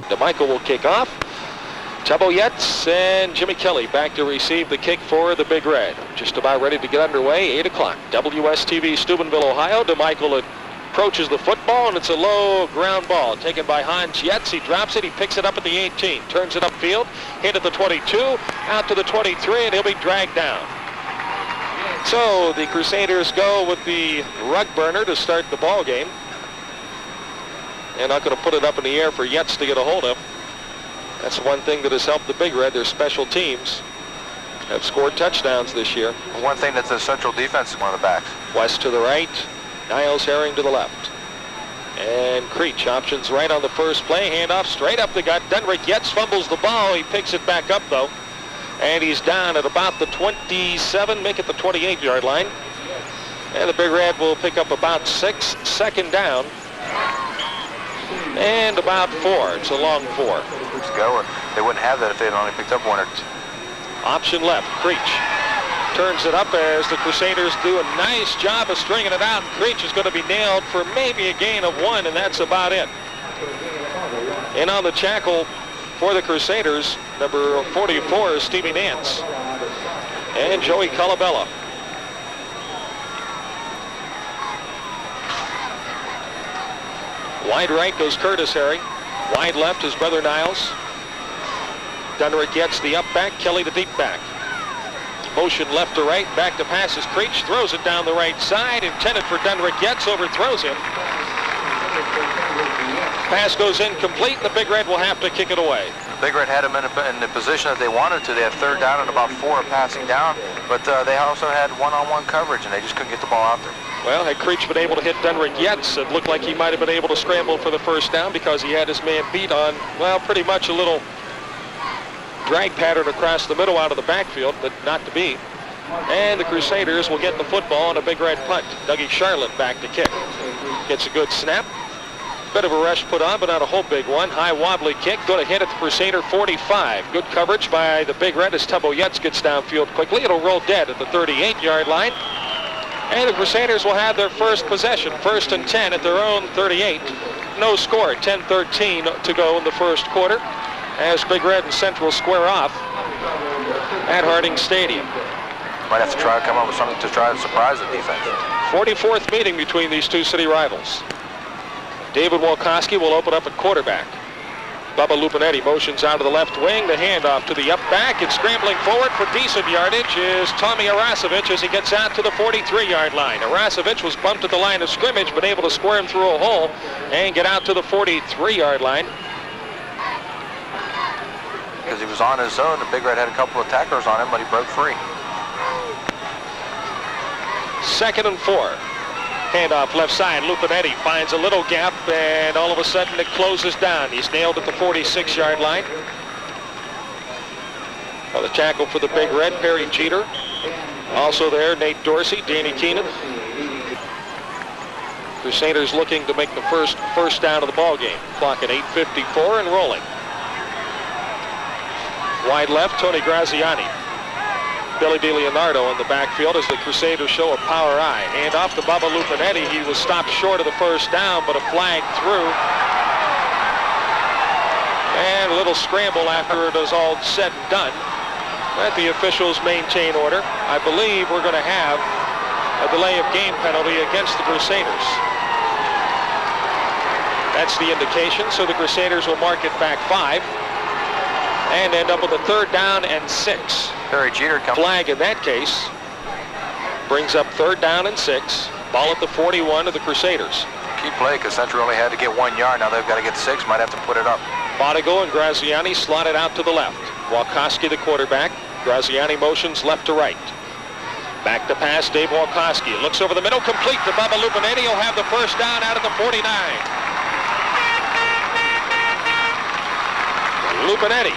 DeMichael will kick off. Tubbo Yetz and Jimmy Kelly back to receive the kick for the Big Red. Just about ready to get underway, 8 o'clock. WSTV Steubenville, Ohio. DeMichael approaches the football, and it's a low ground ball taken by Hans Yetz. He drops it, he picks it up at the 18, turns it upfield, hit at the 22, out to the 23, and he'll be dragged down. So the Crusaders go with the rug burner to start the ball game. They're not going to put it up in the air for Yetz to get a hold of. That's one thing that has helped the Big Red. Their special teams have scored touchdowns this year. One thing that's the central defense is one of the backs. West to the right, Niles Herring to the left. And Creech options right on the first play. Handoff straight up the gut. Dunrick Yetz fumbles the ball. He picks it back up, though. And he's down at about the 27, make it the 28-yard line. And the Big Red will pick up about 6, second down. And about 4. It's a long 4. Go. They wouldn't have that if they had only picked up 1 or 2. Option left. Creech turns it up as the Crusaders do a nice job of stringing it out. Creech is going to be nailed for maybe a gain of 1, and that's about it. And on the tackle for the Crusaders, number 44 is Stevie Nance and Joey Colabella. Wide right goes Curtis Herring. Wide left is Brother Niles. Dunrick gets the up back, Kelly the deep back. Motion left to right, back to pass is Creech, throws it down the right side, intended for Dunrick Yetz, overthrows him. Pass goes incomplete, and the Big Red will have to kick it away. The Big Red had him in the position that they wanted to. They had third down and about 4 passing down, but they also had one-on-one coverage, and they just couldn't get the ball out there. Well, had Creech been able to hit Dunrick Yetz, it looked like he might have been able to scramble for the first down because he had his man beat on, well, pretty much a little drag pattern across the middle out of the backfield, but not to be. And the Crusaders will get the football on a Big Red punt. Dougie Charlotte back to kick. Gets a good snap. Bit of a rush put on, but not a whole big one. High wobbly kick, going to hit at the Crusader 45. Good coverage by the Big Red as Tubbo Yetz gets downfield quickly. It'll roll dead at the 38-yard line. And the Crusaders will have their first possession, 1st and 10 at their own 38. No score, 10-13 to go in the first quarter as Big Red and Central square off at Harding Stadium. Might have to try to come up with something to try to surprise the defense. 44th meeting between these two city rivals. David Walkoski will open up at quarterback. Bubba Lupinetti motions out of the left wing. The handoff to the up back, and scrambling forward for decent yardage is Tommy Arasevich as he gets out to the 43-yard line. Arasevich was bumped at the line of scrimmage, but able to squirm through a hole and get out to the 43-yard line. Because he was on his own, the Big Red had a couple of tacklers on him, but he broke free. 2nd and 4. Handoff left side. Lupinetti finds a little gap, and all of a sudden it closes down. He's nailed at the 46-yard line. Well, the tackle for the Big Red, Perry Jeter. Also there, Nate Dorsey, Danny Keenan. Crusaders looking to make the first down of the ball game. Clock at 8:54 and rolling. Wide left, Tony Graziani. Billy DiLeonardo in the backfield as the Crusaders show a power eye. Hand off to Bubba Lupinetti. He was stopped short of the first down, but a flag through. And a little scramble after it is all said and done. Let the officials maintain order. I believe we're going to have a delay of game penalty against the Crusaders. That's the indication, so the Crusaders will mark it back 5 and end up with a 3rd down and 6. Perry Jeter comes. Flag in that case brings up 3rd down and 6. Ball at the 41 of the Crusaders. Key play because Central only had to get 1 yard. Now they've got to get 6. Might have to put it up. Bodigo and Graziani slotted out to the left. Walkoski the quarterback. Graziani motions left to right. Back to pass, Dave Walkoski. Looks over the middle, complete to Bubba Lupinetti. He'll have the first down out of the 49. Lupinetti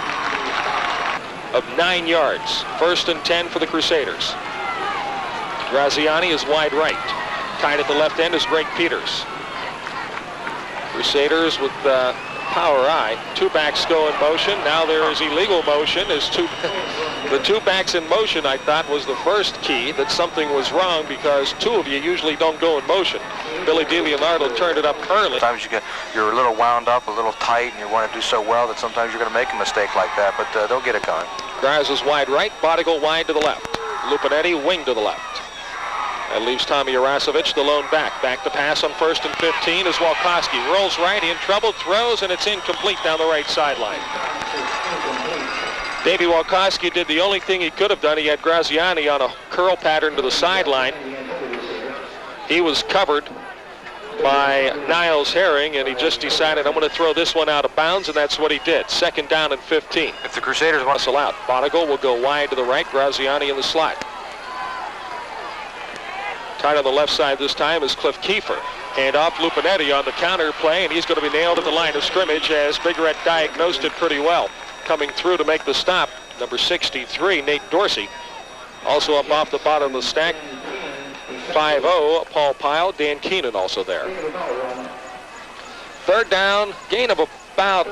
of 9 yards. 1st and 10 for the Crusaders. Graziani is wide right. Tied at the left end is Greg Peters. Crusaders with power eye. 2 backs go in motion. Now there is illegal motion. The 2 backs in motion, I thought, was the first key that something was wrong because 2 of you usually don't go in motion. Billy DiLeonardo turned it up early. Sometimes you're a little wound up, a little tight, and you want to do so well that sometimes you're going to make a mistake like that, but they'll get it going. Graz is wide right, Bodigal wide to the left. Lupinetti wing to the left. That leaves Tommy Arasovic, the lone back. Back to pass on 1st and 15 as Walkoski rolls right, in trouble, throws, and it's incomplete down the right sideline. Davey Walkoski did the only thing he could have done. He had Graziani on a curl pattern to the sideline. He was covered by Niles Herring, and he just decided, I'm going to throw this one out of bounds, and that's what he did. 2nd down and 15. If the Crusaders want to out, Bodigal will go wide to the right, Graziani in the slot. Tight on the left side this time is Cliff Kiefer. Hand off Lupinetti on the counter play, and he's going to be nailed at the line of scrimmage as Big Red diagnosed it pretty well. Coming through to make the stop, number 63, Nate Dorsey. Also up off the bottom of the stack, 5-0, Paul Pyle, Dan Keenan also there. 3rd down, gain of about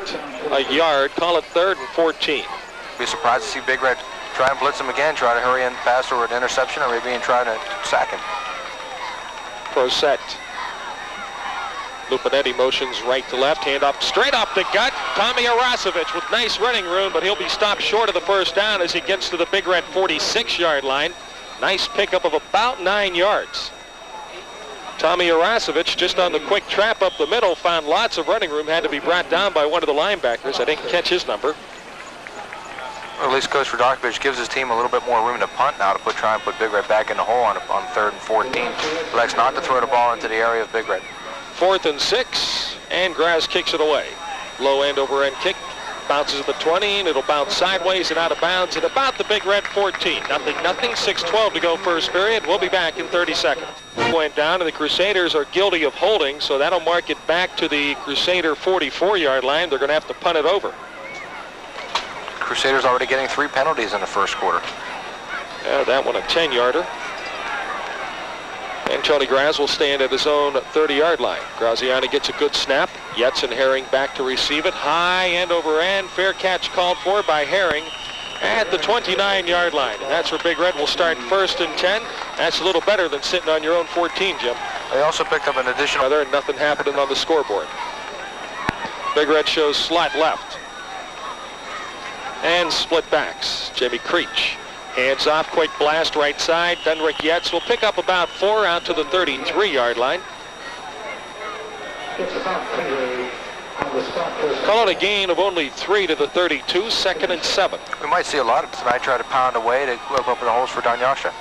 a yard, call it 3rd and 14. Be surprised to see Big Red try and blitz him again, try to hurry in fast or an interception, or maybe try to sack him. Pro set. Lupinetti motions right to left, hand up straight up the gut. Tommy Arasovic with nice running room, but he'll be stopped short of the 1st down as he gets to the Big Red 46-yard line. Nice pickup of about 9 yards. Tommy Arasovic just on the quick trap up the middle, found lots of running room, had to be brought down by one of the linebackers. I didn't catch his number. Well, at least Coach Radojkovic gives his team a little bit more room to punt now to try and put Big Red back in the hole on 3rd and 14. Elects not to throw the ball into the area of Big Red. 4th and 6, and Graz kicks it away. Low end over end kick, bounces at the 20, and it'll bounce sideways and out of bounds at about the Big Red 14. Nothing, 6:12 to go first period. We'll be back in 30 seconds. Went down, and the Crusaders are guilty of holding, so that'll mark it back to the Crusader 44-yard line. They're going to have to punt it over. Crusaders already getting 3 penalties in the 1st quarter. Yeah, that one a 10-yarder. And Tony Graz will stand at his own 30-yard line. Graziani gets a good snap. Yates and Herring back to receive it. High end over end. Fair catch called for by Herring at the 29-yard line. And that's where Big Red will start 1st and 10. That's a little better than sitting on your own 14, Jim. They also picked up an additional... And nothing happening on the scoreboard. Big Red shows slot left. And split backs. Jimmy Creech. Hands off, quick blast right side. Dunrick Yates will pick up about 4 out to the 33-yard line. Call it a gain of only 3 to the 32, 2nd and 7. We might see a lot of tonight try to pound away to open up the holes for Danyasha.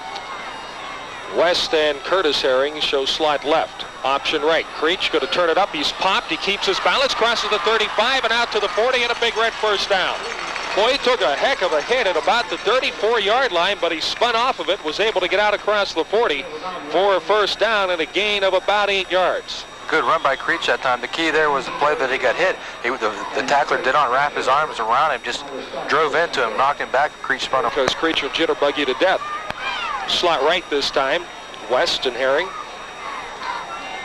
West and Curtis Herring show slot left. Option right. Creech going to turn it up. He's popped. He keeps his balance, crosses the 35 and out to the 40, and a Big Red 1st down. Boy, he took a heck of a hit at about the 34-yard line, but he spun off of it, was able to get out across the 40 for a 1st down and a gain of about 8 yards. Good run by Creech that time. The key there was the play that he got hit. The tackler did not wrap his arms around him, just drove into him, knocked him back. Creech spun him. Because Creech will jitterbug you to death. Slot right this time. West and Herring.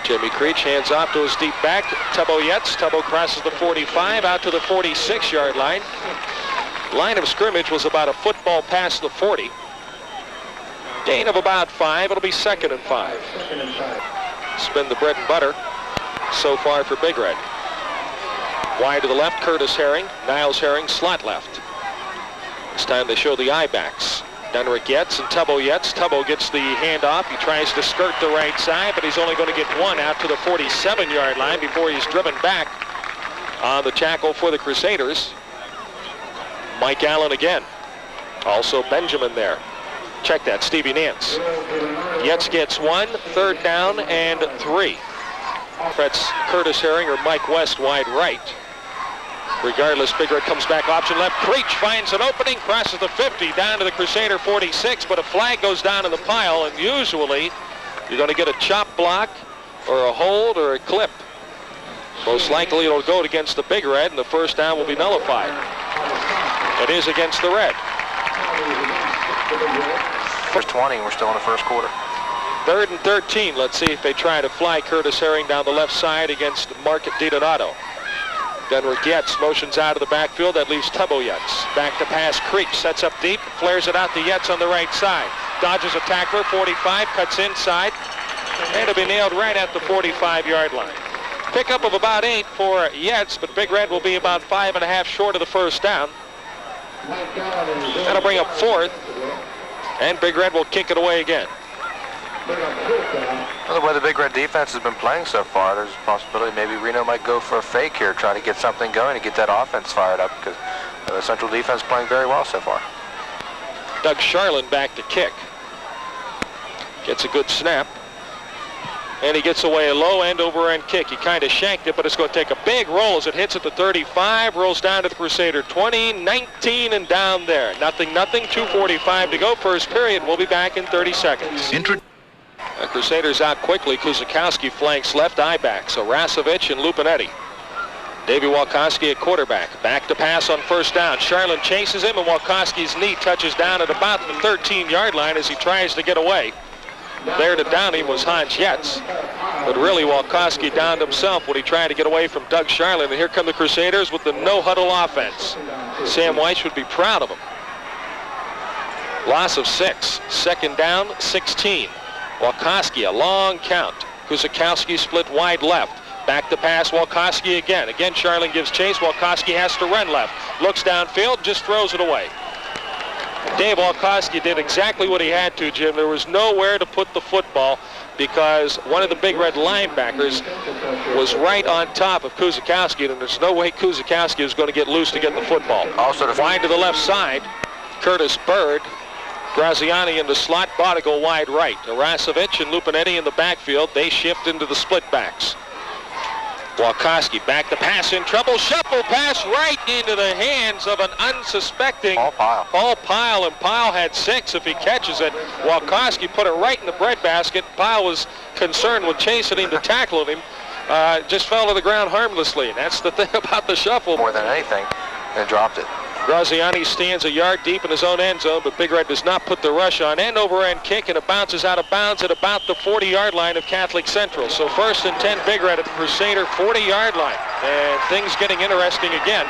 Jimmy Creech hands off to his deep back. Tubbo Yates. Tubbo crosses the 45 out to the 46-yard line. Line of scrimmage was about a football past the 40. Gain of about 5. It'll be 2nd and 5. Spin the bread and butter so far for Big Red. Wide to the left, Curtis Herring. Niles Herring, slot left. This time they show the eye backs. Dunrick Yates and Tubbo Yates. Tubbo gets the handoff. He tries to skirt the right side, but he's only going to get 1 out to the 47-yard line before he's driven back on the tackle for the Crusaders. Mike Allen again. Also Benjamin there. Check that, Stevie Nance. Yates gets 1, 3rd down and 3. That's Curtis Herring or Mike West wide right. Regardless, Big Red comes back, option left. Creech finds an opening, crosses the 50 down to the Crusader 46, but a flag goes down in the pile, and usually you're going to get a chop block or a hold or a clip. Most likely it'll go against the Big Red, and the 1st down will be nullified. It is against the Red. First 20, we're still in the 1st quarter. 3rd and 13. Let's see if they try to fly Curtis Herring down the left side against Mark DiDonato. Dunrick Yates motions out of the backfield. That leaves Tubbo Yates. Back to pass. Creech sets up deep, flares it out to Yates on the right side. Dodges a tackler, 45, cuts inside. And it'll be nailed right at the 45-yard line. Pickup of about 8 for Yetz, but Big Red will be about 5.5 short of the first down. That'll bring up 4th, and Big Red will kick it away again. Well, the way the Big Red defense has been playing so far, there's a possibility maybe Reno might go for a fake here, try to get something going to get that offense fired up, because the Central defense is playing very well so far. Doug Charlin back to kick. Gets a good snap. And he gets away a low end over end kick. He kind of shanked it, but it's going to take a big roll as it hits at the 35, rolls down to the Crusader 20, 19, and down there. Nothing, 2:45 to go. First period. We'll be back in 30 seconds. The Crusaders out quickly. Kuzakowski flanks left, Ovac. So Rasovich and Lupinetti. Davey Walkowski at quarterback. Back to pass on first down. Charlin chases him, and Walkowski's knee touches down at about the 13-yard line as he tries to get away. There to down him was Hans Yetz. But really, Walkowski downed himself when he tried to get away from Doug Charlin. And here come the Crusaders with the no-huddle offense. Sam Weiss would be proud of him. Loss of 6. Second down, 16. Walkowski, a long count. Kuzakowski split wide left. Back to pass, Walkowski again. Again, Charlin gives chase. Walkowski has to run left. Looks downfield, just throws it away. Dave Walkowski did exactly what he had to, Jim. There was nowhere to put the football because one of the Big Red linebackers was right on top of Kuzakowski, and there's no way Kuzakowski was going to get loose to get the football. Also wide to the left side, Curtis Bird. Graziani in the slot, Bodigal wide right. Arasevich and Lupinetti in the backfield. They shift into the split backs. Walkowski back to pass in trouble. Shuffle pass right into the hands of an unsuspecting Paul Pyle. And Pyle had 6 if he catches it. Walkowski put it right in the breadbasket. Pyle was concerned with chasing him to tackle him. Just fell to the ground harmlessly. And that's the thing about the shuffle. More than anything, and dropped it. Graziani stands a yard deep in his own end zone, but Big Red does not put the rush on. End over end kick, and it bounces out of bounds at about the 40-yard line of Catholic Central. So 1st and 10 Big Red at the Crusader 40-yard line. And things getting interesting again.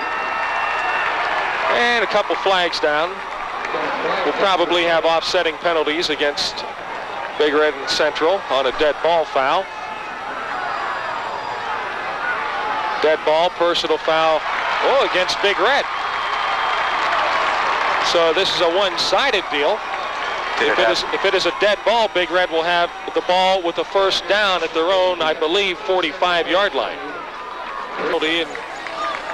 And a couple flags down. We'll probably have offsetting penalties against Big Red and Central on a dead ball foul. Dead ball, personal foul, against Big Red. So this is a one-sided deal. If it is a dead ball, Big Red will have the ball with the first down at their own, I believe, 45-yard line. And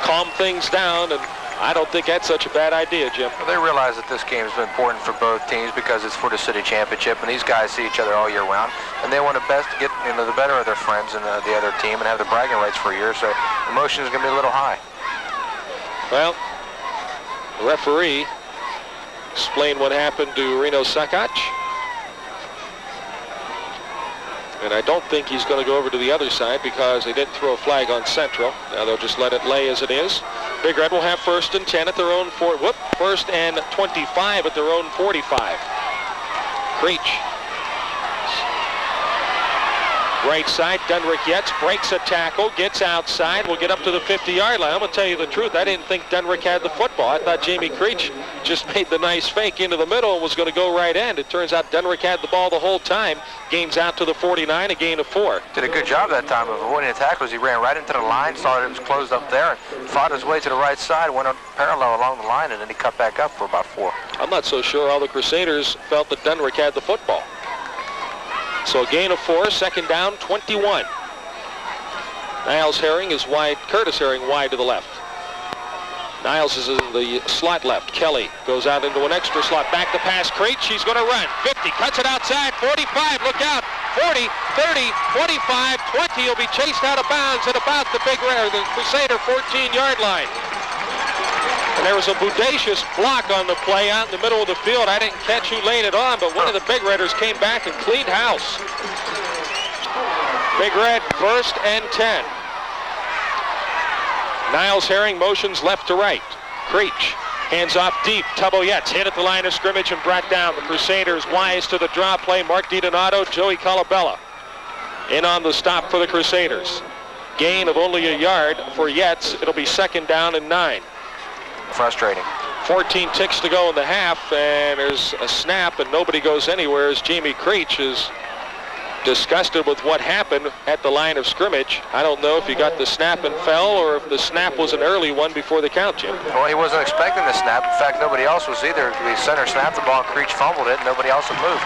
calm things down, and I don't think that's such a bad idea, Jim. Well, they realize that this game is important for both teams because it's for the city championship, and these guys see each other all year round, and they want to best get the better of their friends and the other team and have the bragging rights for a year, so emotion is going to be a little high. Well, the referee explain what happened to Reno Sakac. And I don't think he's going to go over to the other side because they didn't throw a flag on Central. Now they'll just let it lay as it is. Big Red will have 1st and 10 at their own 1st and 25 at their own 45. Creech. Right side, Dunrick Yetz breaks a tackle, gets outside, will get up to the 50-yard line. I'm going to tell you the truth, I didn't think Dunrick had the football. I thought Jamie Creech just made the nice fake into the middle and was going to go right end. It turns out Dunrick had the ball the whole time. Gains out to the 49, a gain of 4. Did a good job that time of avoiding the tackles. He ran right into the line, saw that it was closed up there, and fought his way to the right side, went parallel along the line, and then he cut back up for about 4. I'm not so sure all the Crusaders felt that Dunrick had the football. So a gain of 4, 2nd down, 21. Niles Herring is wide, Curtis Herring wide to the left. Niles is in the slot left. Kelly goes out into an extra slot. Back to pass, Creech, he's going to run. 50, cuts it outside, 45, look out. 40, 30, 25, 20, he'll be chased out of bounds at about the Crusader 14-yard line. And there was a bodacious block on the play out in the middle of the field. I didn't catch who laid it on, but one of the Big Redders came back and cleaned house. Big Red, 1st and 10. Niles Herring motions left to right. Creech, hands off deep. Tubbo Yetz hit at the line of scrimmage and brought down. The Crusaders wise to the draw play. Mark DiDonato, Joey Colabella in on the stop for the Crusaders. Gain of only a yard for Yetz. It'll be 2nd down and 9. Frustrating. 14 ticks to go in the half, and there's a snap, and nobody goes anywhere as Jamie Creech is disgusted with what happened at the line of scrimmage. I don't know if he got the snap and fell or if the snap was an early one before the count, Jim. Well, he wasn't expecting the snap. In fact, nobody else was either. The center snapped the ball, Creech fumbled it, and nobody else had moved.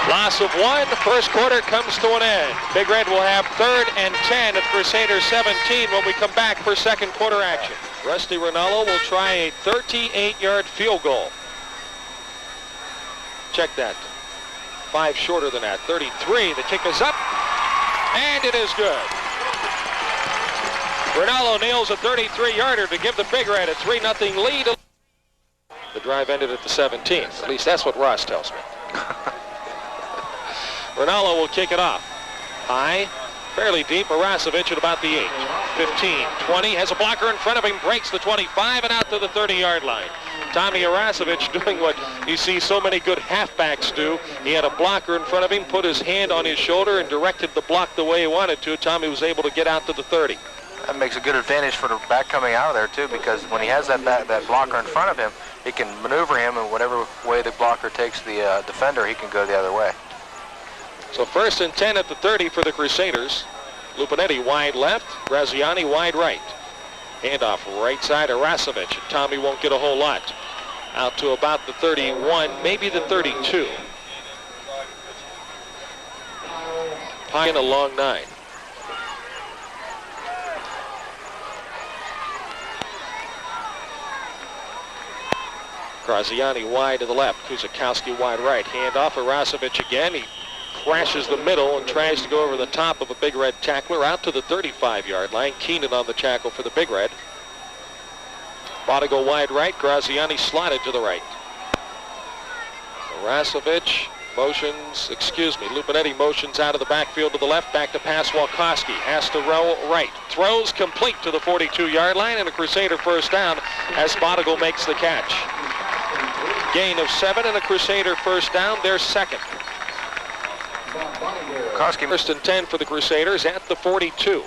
Loss of 1. The first quarter comes to an end. Big Red will have 3rd and 10 at Crusaders 17 when we come back for second quarter action. Rusty Rinaldo will try a 38-yard field goal. Check that. 5 shorter than that. 33. The kick is up, and it is good. Rinaldo nails a 33-yarder to give the Big Red a 3-0 lead. The drive ended at the 17th. At least that's what Ross tells me. Rinaldo will kick it off. High, fairly deep. Arasovic at about the 8. 15, 20, has a blocker in front of him, breaks the 25 and out to the 30-yard line. Tommy Arasovic doing what you see so many good halfbacks do. He had a blocker in front of him, put his hand on his shoulder and directed the block the way he wanted to. Tommy was able to get out to the 30. That makes a good advantage for the back coming out of there, too, because when he has that blocker in front of him, he can maneuver him in whatever way the blocker takes the defender, he can go the other way. So 1st and 10 at the 30 for the Crusaders. Lupinetti wide left, Graziani wide right. Handoff right side, Arasovic. Tommy won't get a whole lot. Out to about the 31, maybe the 32. High and a long 9. Graziani wide to the left, Kuzakowski wide right. Handoff, Arasovic again. He crashes the middle and tries to go over the top of a Big Red tackler out to the 35-yard line. Keenan on the tackle for the Big Red. Bodigo wide right, Graziani slotted to the right. Arasovic motions, Lupinetti motions out of the backfield to the left, back to pass. Walkowski has to roll right. Throws complete to the 42-yard line, and a Crusader first down as Bodigo makes the catch. Gain of 7 and a Crusader first down, their second. First and 10 for the Crusaders at the 42.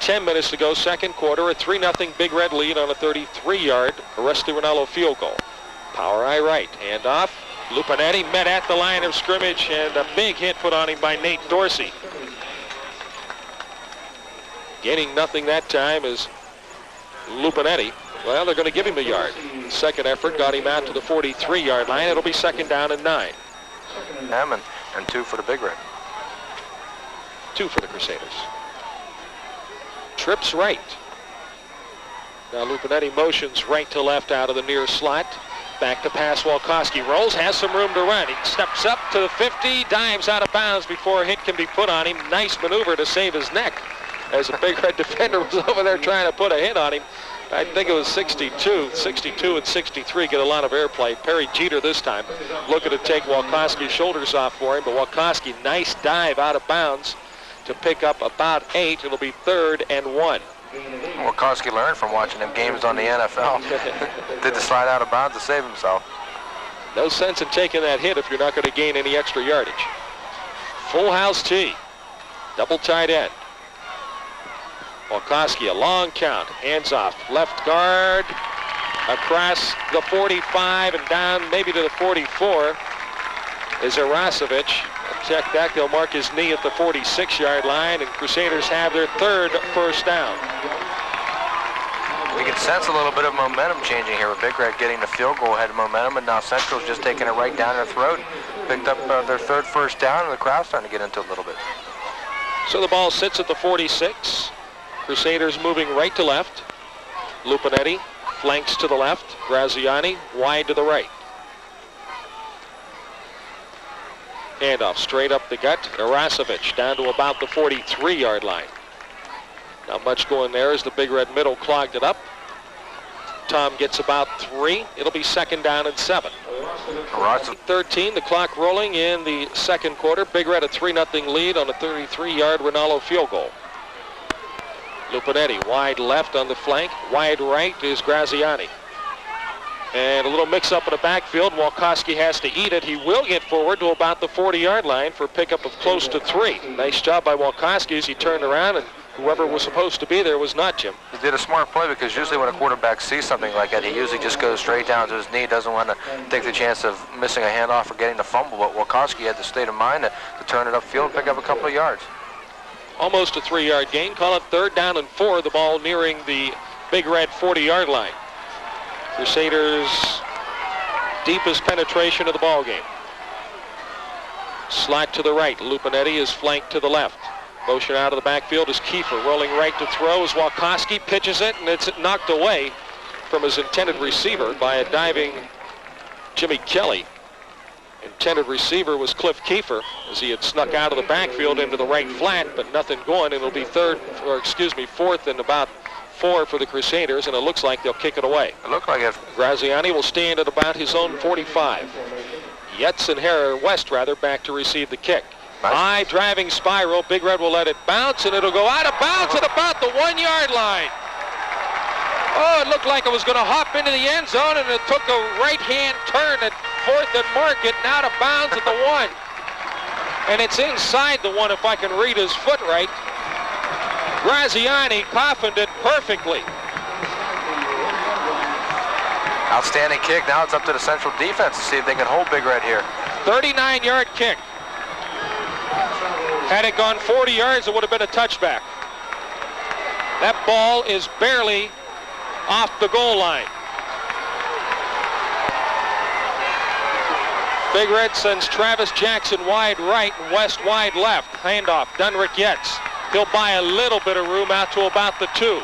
10 minutes to go, second quarter, a 3-0 Big Red lead on a 33-yard Rusty Rinaldo field goal. Power eye right, handoff. Lupinetti met at the line of scrimmage, and a big hit put on him by Nate Dorsey. Gaining nothing that time is Lupinetti. Well, they're going to give him a yard. Second effort got him out to the 43-yard line. It'll be second down and 9. And 2 for the Big Red. 2 for the Crusaders. Trips right. Now Lupinetti motions right to left out of the near slot. Back to pass. Walkowski rolls, has some room to run. He steps up to the 50, dives out of bounds before a hit can be put on him. Nice maneuver to save his neck as a Big Red defender was over there trying to put a hit on him. I think it was 62 and 63 get a lot of airplay. Perry Jeter this time looking to take Walkowski's shoulders off for him, but Walkowski, nice dive out of bounds to pick up about 8. It'll be 3rd and 1. Walkowski learned from watching them games on the NFL. Did the slide out of bounds to save himself. No sense in taking that hit if you're not going to gain any extra yardage. Full house tee. Double tight end. Walkowski, a long count. Hands off. Left guard. Across the 45 and down maybe to the 44 is Arasovic. Check that. They'll mark his knee at the 46-yard line, and Crusaders have their 3rd first down. We can sense a little bit of momentum changing here with Big Red getting the field goal ahead of momentum, and now Central's just taking it right down their throat. Picked up their 3rd first down, and the crowd's starting to get into it a little bit. So the ball sits at the 46. Crusaders moving right to left. Lupinetti flanks to the left. Graziani wide to the right. Handoff straight up the gut. Arasovic down to about the 43-yard line. Not much going there as the Big Red middle clogged it up. Tom gets about 3. It'll be second down and 7. 13, the clock rolling in the second quarter. Big Red a 3-0 lead on a 33-yard Rinaldo field goal. Lupinetti wide left on the flank. Wide right is Graziani. And a little mix-up in the backfield. Walkowski has to eat it. He will get forward to about the 40-yard line for a pickup of close to 3. Nice job by Walkowski as he turned around and whoever was supposed to be there was not, Jim. He did a smart play, because usually when a quarterback sees something like that, he usually just goes straight down to his knee, doesn't want to take the chance of missing a handoff or getting the fumble. But Wilkowski had the state of mind to turn it upfield and pick up a couple of yards. Almost a 3-yard gain. Call it 3rd down and 4. The ball nearing the Big Red 40-yard line. Crusaders' deepest penetration of the ball game. Slot to the right. Lupinetti is flanked to the left. Motion out of the backfield is Kiefer. Rolling right to throw is Wilkowski. Pitches it, and it's knocked away from his intended receiver by a diving Jimmy Kelly. Intended receiver was Cliff Kiefer, as he had snuck out of the backfield into the right flat, but nothing going. It'll be 4th and about 4 for the Crusaders, and it looks like they'll kick it away. It looked like it. Graziani will stand at about his own 45. Yetz and West back to receive the kick. Nice. High driving spiral. Big Red will let it bounce, and it'll go out of bounds at about the 1-yard line. Oh, it looked like it was going to hop into the end zone, and it took a right-hand turn at 4th and Market, and out of bounds at the 1. And it's inside the 1 if I can read his foot right. Graziani coffined it perfectly. Outstanding kick. Now it's up to the Central defense to see if they can hold Big Red here. 39-yard kick. Had it gone 40 yards, it would have been a touchback. That ball is barely off the goal line. Big Red sends Travis Jackson wide right and West wide left. Handoff, Dunrick Yetz. He'll buy a little bit of room out to about the 2.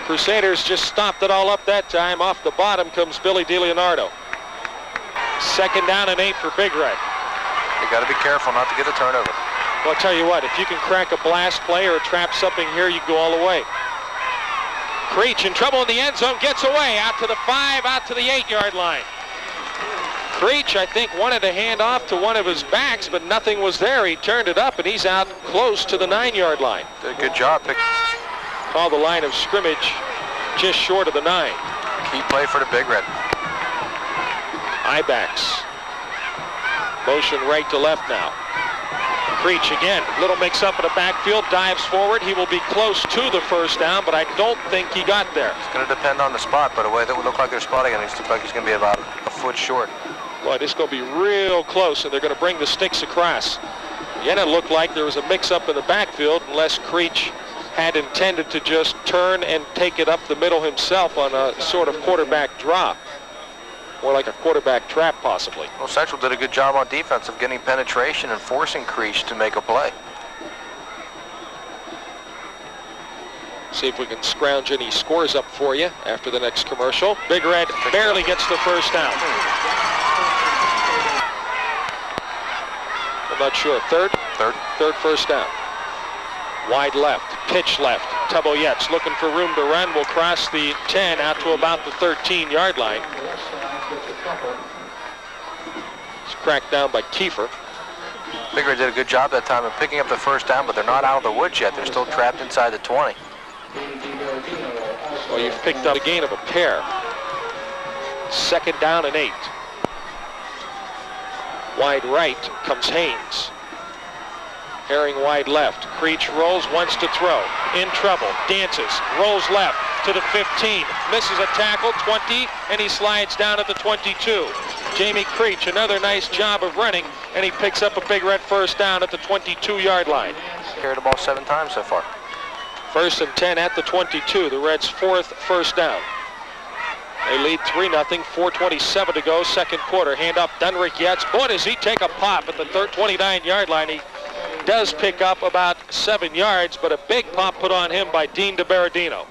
Crusaders just stopped it all up that time. Off the bottom comes Billy DiLeonardo. 2nd down and 8 for Big Red. You got to be careful not to get a turnover. Well, I'll tell you what, if you can crack a blast play or trap something here, you go all the way. Creech in trouble in the end zone, gets away, out to the 5, out to the 8-yard line. Creech, I think, wanted to hand off to one of his backs, but nothing was there. He turned it up, and he's out close to the 9-yard line. Did a good job. Call the line of scrimmage just short of the 9. Key play for the Big Red. Ibacks. Motion right to left now. Creech again, little mix-up in the backfield, dives forward. He will be close to the 1st down, but I don't think he got there. It's going to depend on the spot, but the way that would look like they're spotting it, it looks like he's going to be about a foot short. Boy, this is going to be real close, and they're going to bring the sticks across. Again, it looked like there was a mix-up in the backfield, unless Creech had intended to just turn and take it up the middle himself on a sort of quarterback drop. More like a quarterback trap, possibly. Well, Central did a good job on defense of getting penetration and forcing Creech to make a play. See if we can scrounge any scores up for you after the next commercial. Big Red barely gets the 1st down. I'm not sure. Third 1st down. Wide left, pitch left. Tubbo Yetz looking for room to run. Will cross the 10 out to about the 13-yard line. It's cracked down by Kiefer. Big Red did a good job that time of picking up the 1st down, but they're not out of the woods yet. They're still trapped inside the 20. Well, you've picked up a gain of a pair. 2nd down and 8. Wide right comes Haynes. Herring wide left. Creech rolls, wants to throw. In trouble. Dances. Rolls left to the 15. Misses a tackle. 20. And he slides down at the 22. Jamie Creech, another nice job of running. And he picks up a Big Red 1st down at the 22-yard line. Carried the ball 7 times so far. 1st and 10 at the 22. The Reds' 4th 1st down. They lead 3-0, 4:27 to go, 2nd quarter. Hand up, Dunrick Yetz. Boy, does he take a pop at the 29-yard line. He does pick up about 7 yards, but a big pop put on him by Dean DiBerardino.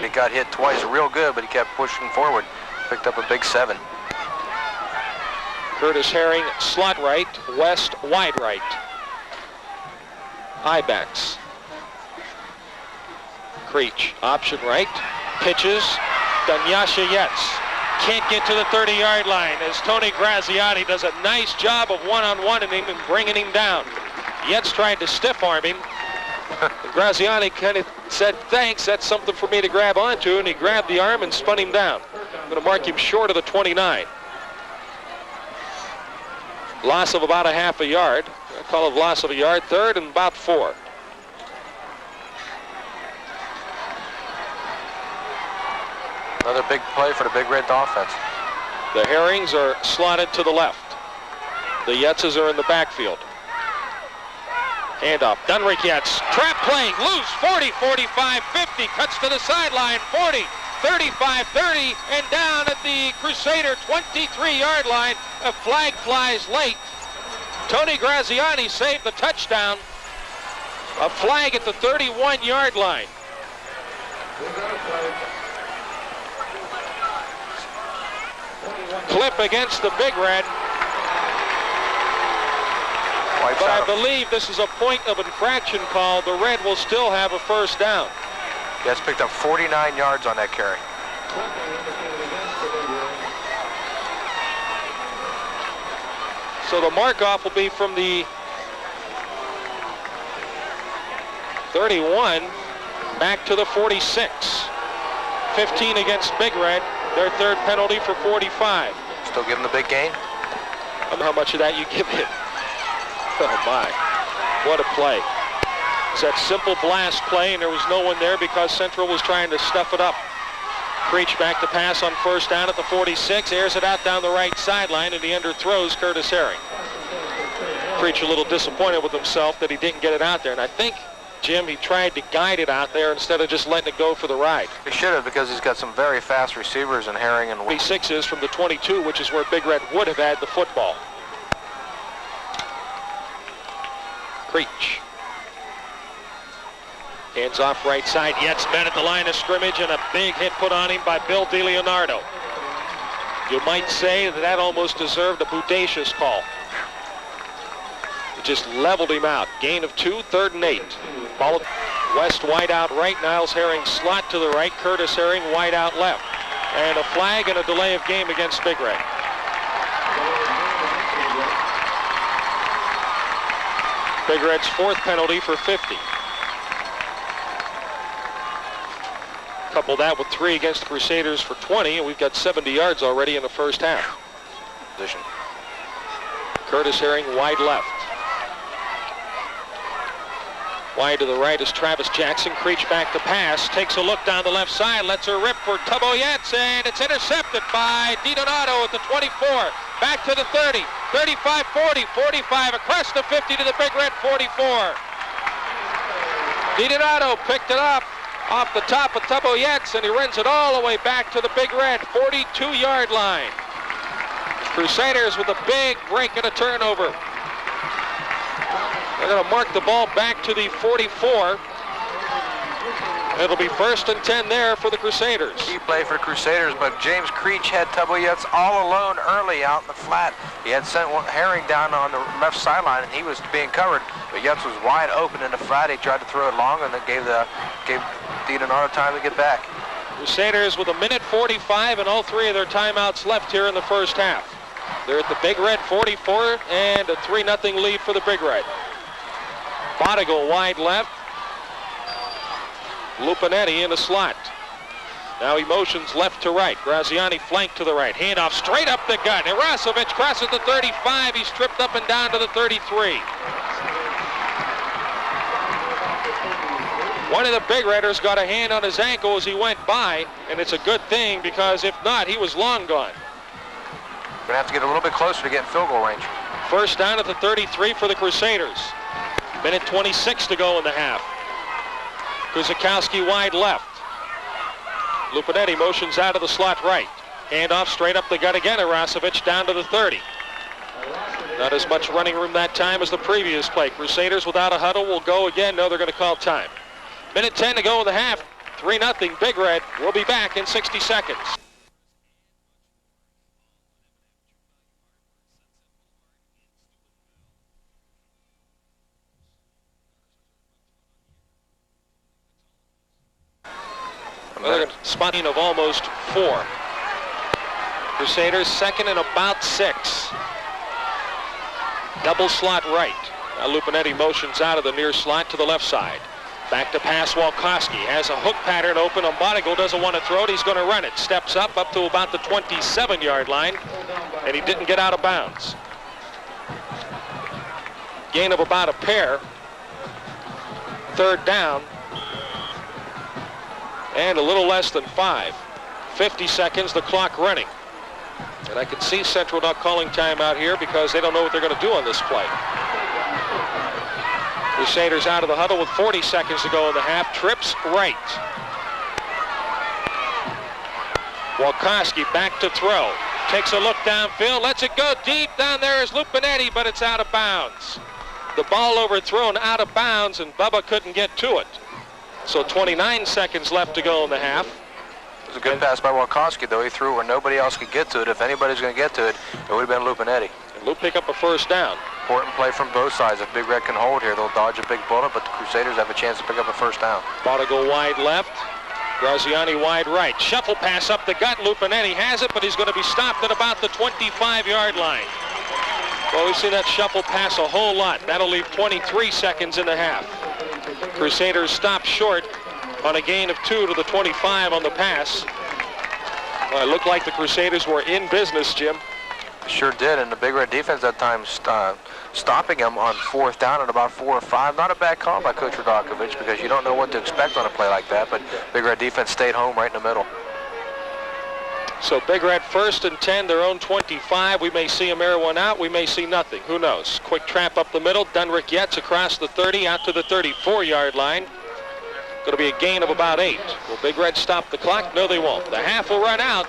He got hit twice real good, but he kept pushing forward. Picked up a big 7. Curtis Herring, slot right. West, wide right. Ibacks. Creech, option right. Pitches. Dunyasha Yetz can't get to the 30-yard line as Tony Graziani does a nice job of one-on-one and even bringing him down. Yetz tried to stiff-arm him. Graziani kind of said, thanks, that's something for me to grab onto, and he grabbed the arm and spun him down. I'm going to mark him short of the 29. Loss of about a half a yard. Call of loss of a yard. 3rd and about 4. Another big play for the Big Red offense. The Herrings are slotted to the left. The Yetzes are in the backfield. Handoff. Dunrick Yetz. Trap play. Loose. 40, 45, 50. Cuts to the sideline. 40, 35, 30. And down at the Crusader 23-yard line. A flag flies late. Tony Graziani saved the touchdown. A flag at the 31-yard line. Clip against the Big Red. But I believe this is a point of infraction call. The Red will still have a first down. Yes, picked up 49 yards on that carry. So the mark-off will be from the 31 back to the 46. 15 against Big Red. Their 3rd penalty for 45. Still giving the big gain? I don't know how much of that you give him. Oh my, what a play. It's that simple blast play, and there was no one there because Central was trying to stuff it up. Creech back to pass on first down at the 46, airs it out down the right sideline, and he underthrows Curtis Herring. Creech a little disappointed with himself that he didn't get it out there, and I think, Jim, he tried to guide it out there instead of just letting it go for the ride. He should have, because he's got some very fast receivers in Herring and 26 is from the 22, which is where Big Red would have had the football. Creech. Hands off right side. Yetz been at the line of scrimmage, and a big hit put on him by Bill DeLeonardo. You might say that almost deserved a bodacious call. It just leveled him out. Gain of 2, 3rd and 8. Ball West wide out right. Niles Herring slot to the right. Curtis Herring wide out left. And a flag and a delay of game against Big Red. Big Red's 4th penalty for 50. Couple that with 3 against the Crusaders for 20, and we've got 70 yards already in the first half. Position. Curtis Herring wide left. Wide to the right is Travis Jackson. Creech back to pass. Takes a look down the left side. Lets her rip for Tubbo Yetz, and it's intercepted by DiDonato at the 24. Back to the 30. 35, 40, 45. Across the 50 to the Big Red 44. DiDonato picked it up off the top of Tubbo Yetz, and he runs it all the way back to the Big Red 42-yard line. Crusaders with a big break and a turnover. They're going to mark the ball back to the 44. It'll be 1st and 10 there for the Crusaders. Key play for Crusaders, but James Creech had Tubbo Yetz all alone early out in the flat. He had sent Herring down on the left sideline, and he was being covered, but Yetz was wide open in the flat. He tried to throw it long, and it gave DiDonato time to get back. Crusaders with 1:45 and all 3 of their timeouts left here in the first half. They're at the Big Red 44 and a 3-0 lead for the Big Red. Bodigal wide left. Lupinetti in the slot. Now he motions left to right. Graziani flank to the right. Handoff straight up the gut. Irasovic crosses the 35. He's tripped up and down to the 33. One of the Big Redders got a hand on his ankle as he went by, and it's a good thing because if not, he was long gone. Gonna have to get a little bit closer to get in field goal range. First down at the 33 for the Crusaders. 1:26 to go in the half. Kuzakowski wide left. Lupinetti motions out of the slot right. Handoff straight up the gut again. Irasovic down to the 30. Not as much running room that time as the previous play. Crusaders without a huddle will go again. No, they're going to call time. 1:10 to go in the half. 3-0 Big Red. We'll be back in 60 seconds. Another spotting of almost 4. Crusaders 2nd and about 6. Double slot right. Now Lupinetti motions out of the near slot to the left side. Back to pass. Walkowski has a hook pattern open. Bodigal doesn't want to throw it. He's going to run it. Steps up to about the 27-yard line, and he didn't get out of bounds. Gain of about a pair. Third down. And a little less than 5. 50 seconds, the clock running. And I can see Central not calling timeout here because they don't know what they're going to do on this play. Crusaders out of the huddle with 40 seconds to go in the half. Trips right. Walkoski back to throw. Takes a look downfield, lets it go deep. Down there is Lupinetti, but it's out of bounds. The ball overthrown out of bounds, and Bubba couldn't get to it. So 29 seconds left to go in the half. It was a good pass by Walkoski, though. He threw where nobody else could get to it. If anybody's going to get to it, it would have been Lupinetti. And Lup pick up a first down. Important play from both sides. If Big Red can hold here, they'll dodge a big bullet, but the Crusaders have a chance to pick up a first down. Ball to go wide left. Graziani wide right. Shuffle pass up the gut. Lupinetti has it, but he's going to be stopped at about the 25-yard line. Well, we've seen that shuffle pass a whole lot. That'll leave 23 seconds in the half. Crusaders stopped short on a gain of 2 to the 25 on the pass. Well, it looked like the Crusaders were in business, Jim. Sure did, and the Big Red defense that time stopping him on 4th down at about 4 or 5. Not a bad call by Coach Radakovich because you don't know what to expect on a play like that, but Big Red defense stayed home right in the middle. So Big Red 1st and 10, their own 25. We may see them air one out. We may see nothing. Who knows? Quick trap up the middle. Dunrick Yates across the 30 out to the 34-yard line. Going to be a gain of about 8. Will Big Red stop the clock? No, they won't. The half will run out.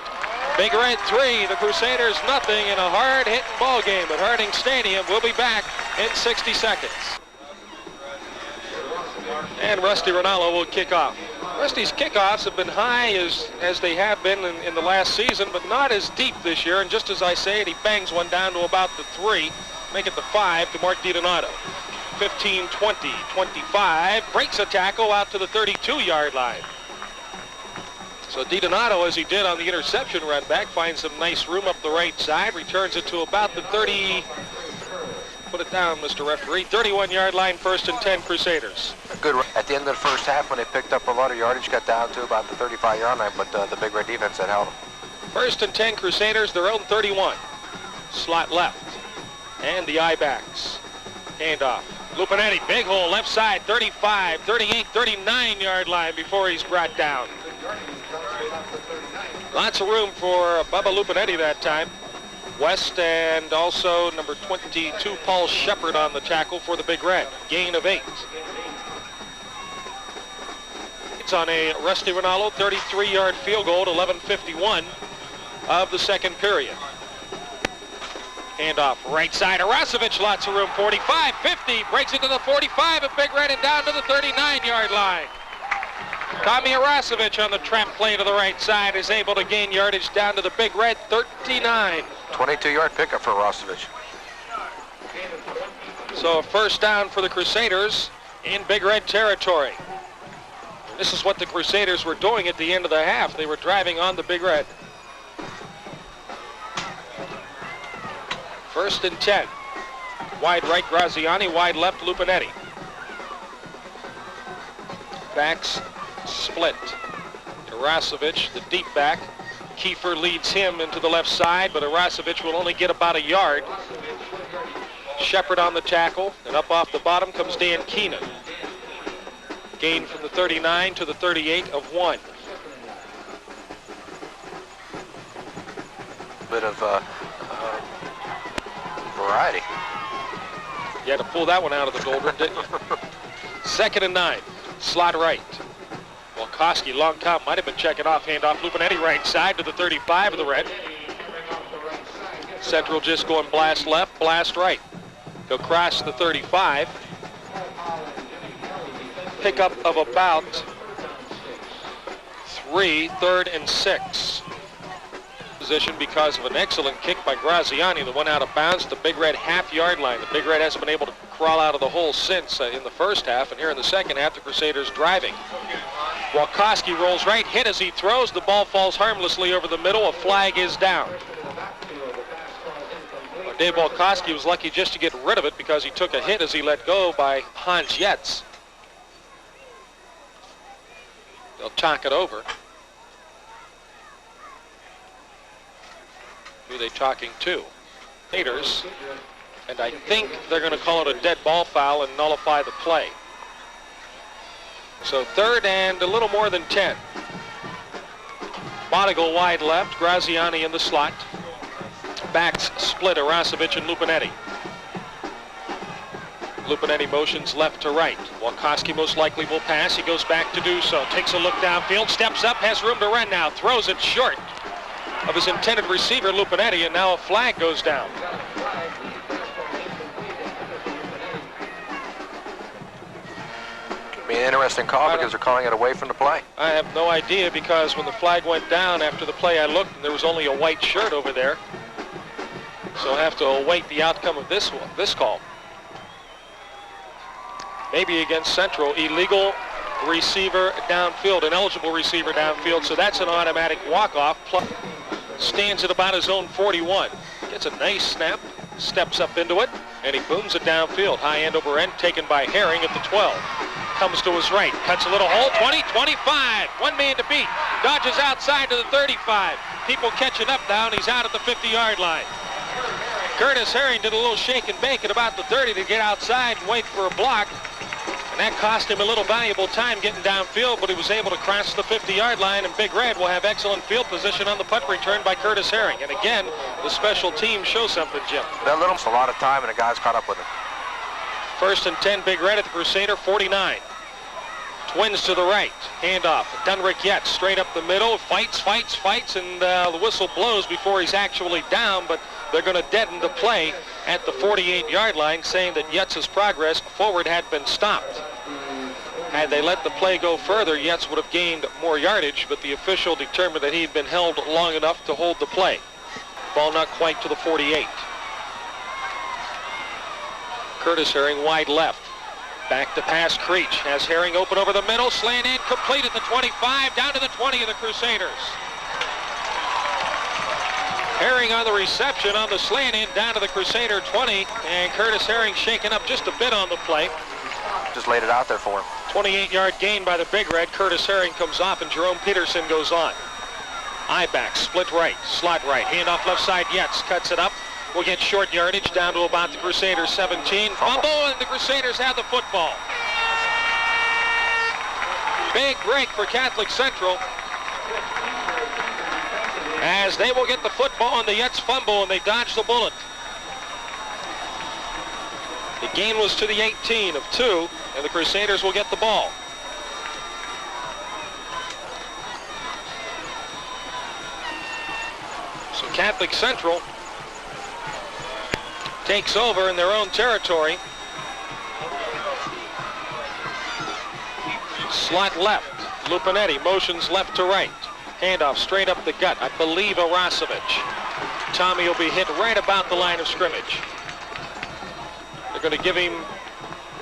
Big Red 3, the Crusaders nothing in a hard-hitting ball game at Harding Stadium. We'll be back in 60 seconds. And Rusty Rinaldo will kick off. Rusty's kickoffs have been high as they have been in the last season, but not as deep this year. And just as I say it, he bangs one down to about the 3, make it the 5 to Mark DiDonato. 15, 20, 25, breaks a tackle out to the 32-yard line. So DiDonato, as he did on the interception run back, finds some nice room up the right side, returns it to about the 30, put it down, Mr. Referee, 31-yard line, 1st and 10 Crusaders. Good. At the end of the first half, when they picked up a lot of yardage, got down to about the 35-yard line, but the Big Red defense had held them. 1st and 10 Crusaders, their own 31. Slot left. And the I-backs. Handoff. Lupinetti, big hole, left side, 35, 38, 39-yard line before he's brought down. Lots of room for Bubba Lupinetti that time. West and also number 22, Paul Shepard on the tackle for the Big Red. Gain of 8. It's on a Rusty Rinaldo 33-yard field goal at 11:51 of the second period. Handoff right side. Arasovic, lots of room. 45, 50, breaks it to the 45 of Big Red and down to the 39-yard line. Tommy Arasovic on the trap play to the right side is able to gain yardage down to the Big Red 39. 22-yard pickup for Arasovic. So a first down for the Crusaders in Big Red territory. This is what the Crusaders were doing at the end of the half. They were driving on the Big Red. 1st and 10. Wide right Graziani, wide left Lupinetti. Backs split. Arasovic, the deep back. Kiefer leads him into the left side, but Arasovic will only get about a yard. Shepard on the tackle, and up off the bottom comes Dan Keenan. Gain from the 39 to the 38 of 1. Bit of variety. You had to pull that one out of the doldrum, didn't you? 2nd and 9. Slot right. Walkoski, long count, might have been checking off. Handoff Lupinetti right side to the 35 of the Red. Central just going blast left, blast right. Go cross the 35. Pickup of about 3, 3rd and 6. Position because of an excellent kick by Graziani, the one out of bounds, the Big Red half-yard line. The Big Red hasn't been able to crawl out of the hole since in the first half, and here in the second half, the Crusaders driving. Walkoski rolls right, hit as he throws. The ball falls harmlessly over the middle. A flag is down. Dave Walkoski was lucky just to get rid of it because he took a hit as he let go by Hans Yates. They'll talk it over. Who are they talking to? Haters. And I think they're going to call it a dead ball foul and nullify the play. So 3rd and a little more than 10. Bodigal wide left, Graziani in the slot. Backs split, Arasovic and Lupinetti. Lupinetti motions left to right. Walkoski most likely will pass. He goes back to do so. Takes a look downfield, steps up, has room to run now. Throws it short of his intended receiver, Lupinetti, and now a flag goes down. Could be an interesting call because they're calling it away from the play. I have no idea, because when the flag went down after the play, I looked and there was only a white shirt over there. So I'll have to await the outcome of this call. Maybe against Central, illegal receiver downfield, an eligible receiver downfield, so that's an automatic walk-off. Stands at about his own 41. Gets a nice snap, steps up into it, and he booms it downfield. High end over end, taken by Herring at the 12. Comes to his right, cuts a little hole, 20, 25. One man to beat. Dodges outside to the 35. People catching up now, and he's out at the 50-yard line. Curtis Herring did a little shake and bake at about the 30 to get outside and wait for a block. And that cost him a little valuable time getting downfield, but he was able to cross the 50-yard line, and Big Red will have excellent field position on the punt return by Curtis Herring. And again, the special team shows something, Jim. That little a lot of time, and the guys caught up with him. 1st and 10, Big Red at the Crusader 49. Twins to the right. Handoff. Dunrick Yates straight up the middle. Fights, and the whistle blows before he's actually down, but they're going to deaden the play at the 48-yard line, saying that Yates' progress forward had been stopped. Had they let the play go further, Yates would have gained more yardage, but the official determined that he had been held long enough to hold the play. Ball not quite to the 48. Curtis Herring wide left. Back to pass, Creech has Herring open over the middle, slant in, complete at the 25, down to the 20 of the Crusaders. Herring on the reception on the slant in, down to the Crusader 20, and Curtis Herring shaken up just a bit on the play. Just laid it out there for him. 28-yard gain by the Big Red. Curtis Herring comes off, and Jerome Peterson goes on. I-back, split right, slot right, handoff left side, Yates cuts it up. Will get short yardage down to about the Crusaders 17. Fumble, and the Crusaders have the football. Big break for Catholic Central, as they will get the football on the Yates fumble, and they dodge the bullet. The gain was to the 18 of 2, and the Crusaders will get the ball. So Catholic Central takes over in their own territory. Slot left. Lupinetti motions left to right. Handoff straight up the gut. I believe Arasovic. Tommy will be hit right about the line of scrimmage. They're going to give him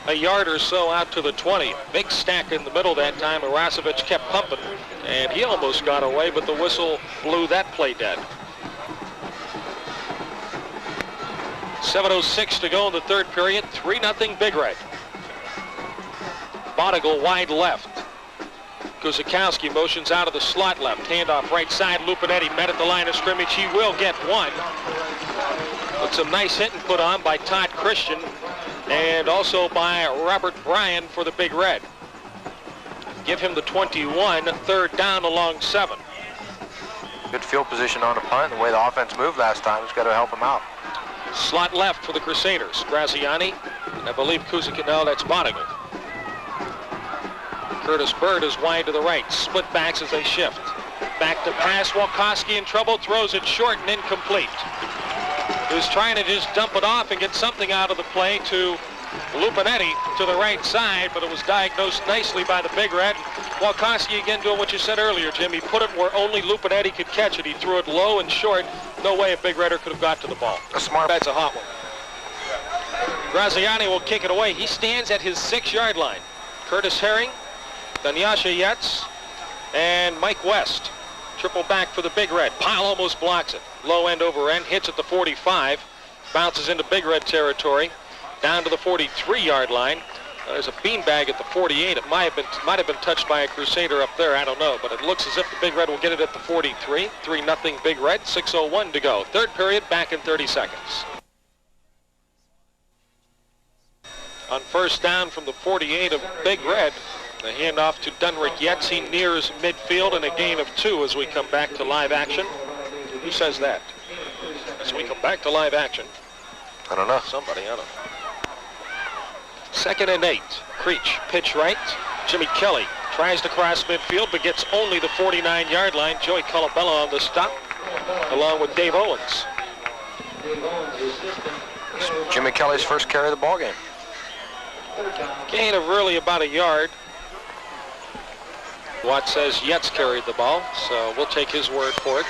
a yard or so out to the 20. Big stack in the middle that time. Arasovic kept pumping, and he almost got away, but the whistle blew that play dead. 7:06 to go in the 3rd period. 3-0 Big Red. Bodigal wide left. Guzikowski motions out of the slot left. Handoff right side. Lupinetti met at the line of scrimmage. He will get one. With some nice hitting put on by Todd Christian and also by Robert Bryan for the Big Red. Give him the 21. 3rd down along 7. Good field position on the punt. The way the offense moved last time, it's got to help him out. Slot left for the Crusaders. Graziani, and I believe Kuzic, no, that's Bodigal. Curtis Bird is wide to the right. Split backs as they shift. Back to pass. Walkoski in trouble. Throws it short and incomplete. He was trying to just dump it off and get something out of the play to Lupinetti to the right side, but it was diagnosed nicely by the Big Red. Walkoski again doing what you said earlier, Jim. He put it where only Lupinetti could catch it. He threw it low and short. No way a Big Redder could have got to the ball. That's a hot one. Graziani will kick it away. He stands at his 6-yard line. Curtis Herring, Danyasha Yates, and Mike West. Triple back for the Big Red. Pyle almost blocks it. Low end over end, hits at the 45. Bounces into Big Red territory. Down to the 43-yard line. There's a beanbag at the 48. It might have been touched by a Crusader up there. I don't know, but it looks as if the Big Red will get it at the 43. 3-0 Big Red. 6:01 to go. 3rd period, back in 30 seconds. On first down from the 48 of Big Red. The handoff to Dunrick Yates. He nears midfield and a gain of 2 as we come back to live action. Who says that? As we come back to live action. I don't know. Somebody, I don't know. 2nd and 8. Creech, pitch right. Jimmy Kelly tries to cross midfield but gets only the 49-yard line. Joey Colabella on the stop along with Dave Owens. Jimmy Kelly's first carry of the ball game. Gain of really about a yard. Watt says Yates carried the ball, so we'll take his word for it.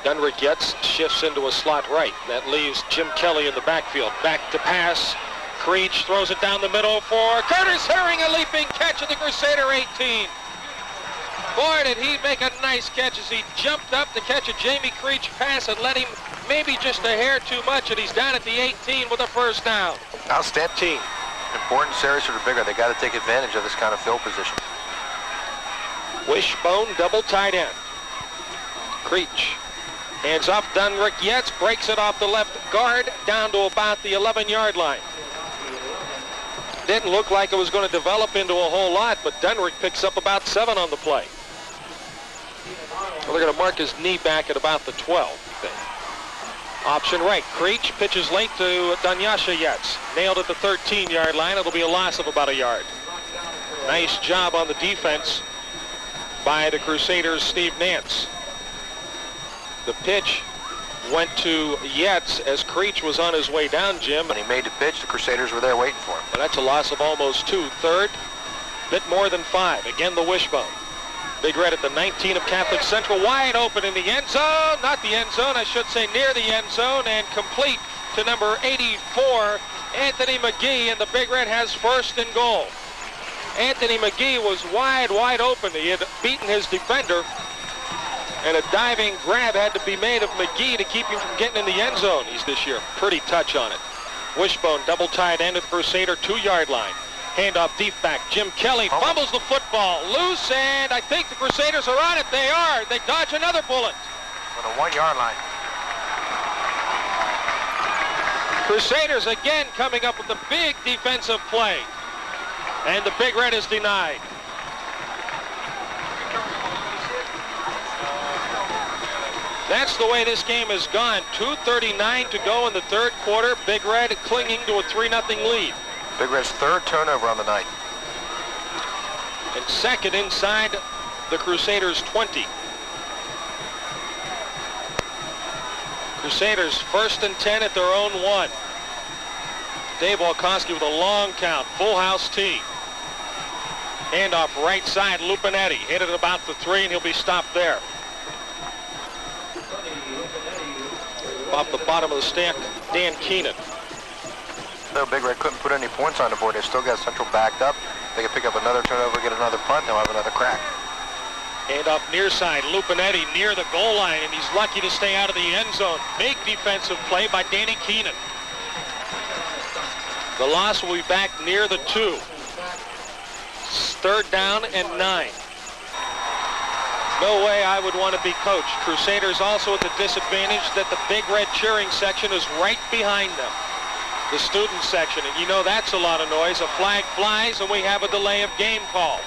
Dunrick Yates shifts into a slot right. That leaves Jim Kelly in the backfield. Back to pass. Creech throws it down the middle for Curtis Herring, a leaping catch at the Crusader 18. Boy, did he make a nice catch as he jumped up to catch a Jamie Creech pass and let him maybe just a hair too much, and he's down at the 18 with a first down. Outstanding. Important series for the Big Red. They got to take advantage of this kind of field position. Wishbone double tight end. Creech hands off. Dunrick Yates breaks it off the left guard down to about the 11-yard line. Didn't look like it was going to develop into a whole lot, but Dunrick picks up about 7 on the play. Well, they're going to mark his knee back at about the 12. Option right. Creech pitches late to Danyasha Yates. Nailed at the 13-yard line. It'll be a loss of about a yard. Nice job on the defense by the Crusaders' Steve Nance. The pitch went to Yates as Creech was on his way down, Jim. When he made the pitch, the Crusaders were there waiting for him. And that's a loss of almost 2. Third, bit more than 5. Again, the wishbone. Big Red at the 19 of Catholic Central, wide open in the end zone. Not the end zone, I should say near the end zone, and complete to number 84, Anthony McGee, and the Big Red has first and goal. Anthony McGee was wide open. He had beaten his defender, and a diving grab had to be made of McGee to keep him from getting in the end zone. He's this year pretty touch on it. Wishbone double tight end at the Crusader 2-yard line. Handoff deep back. Jim Kelly fumbles the football loose, and I think the Crusaders are on it. They are. They dodge another bullet. On the 1-yard line. Crusaders again coming up with a big defensive play, and the Big Red is denied. That's the way this game has gone. 2:39 to go in the third quarter. Big Red clinging to a 3-0 lead. Big Red's third turnover on the night. And second inside the Crusaders' 20. Crusaders 1st and 10 at their own 1. Dave Walkowski with a long count. Full house tee. Handoff right side. Lupinetti hit it about the 3, and he'll be stopped there. Off the bottom of the stack, Dan Keenan. So Big Red couldn't put any points on the board. They still got Central backed up. They can pick up another turnover, get another punt, and they'll have another crack. Handoff near side. Lupinetti near the goal line, and he's lucky to stay out of the end zone. Big defensive play by Danny Keenan. The loss will be back near the 2. 3rd down and 9. No way I would want to be coached. Crusaders also at the disadvantage that the Big Red cheering section is right behind them. The student section, and you know that's a lot of noise. A flag flies, and we have a delay of game call.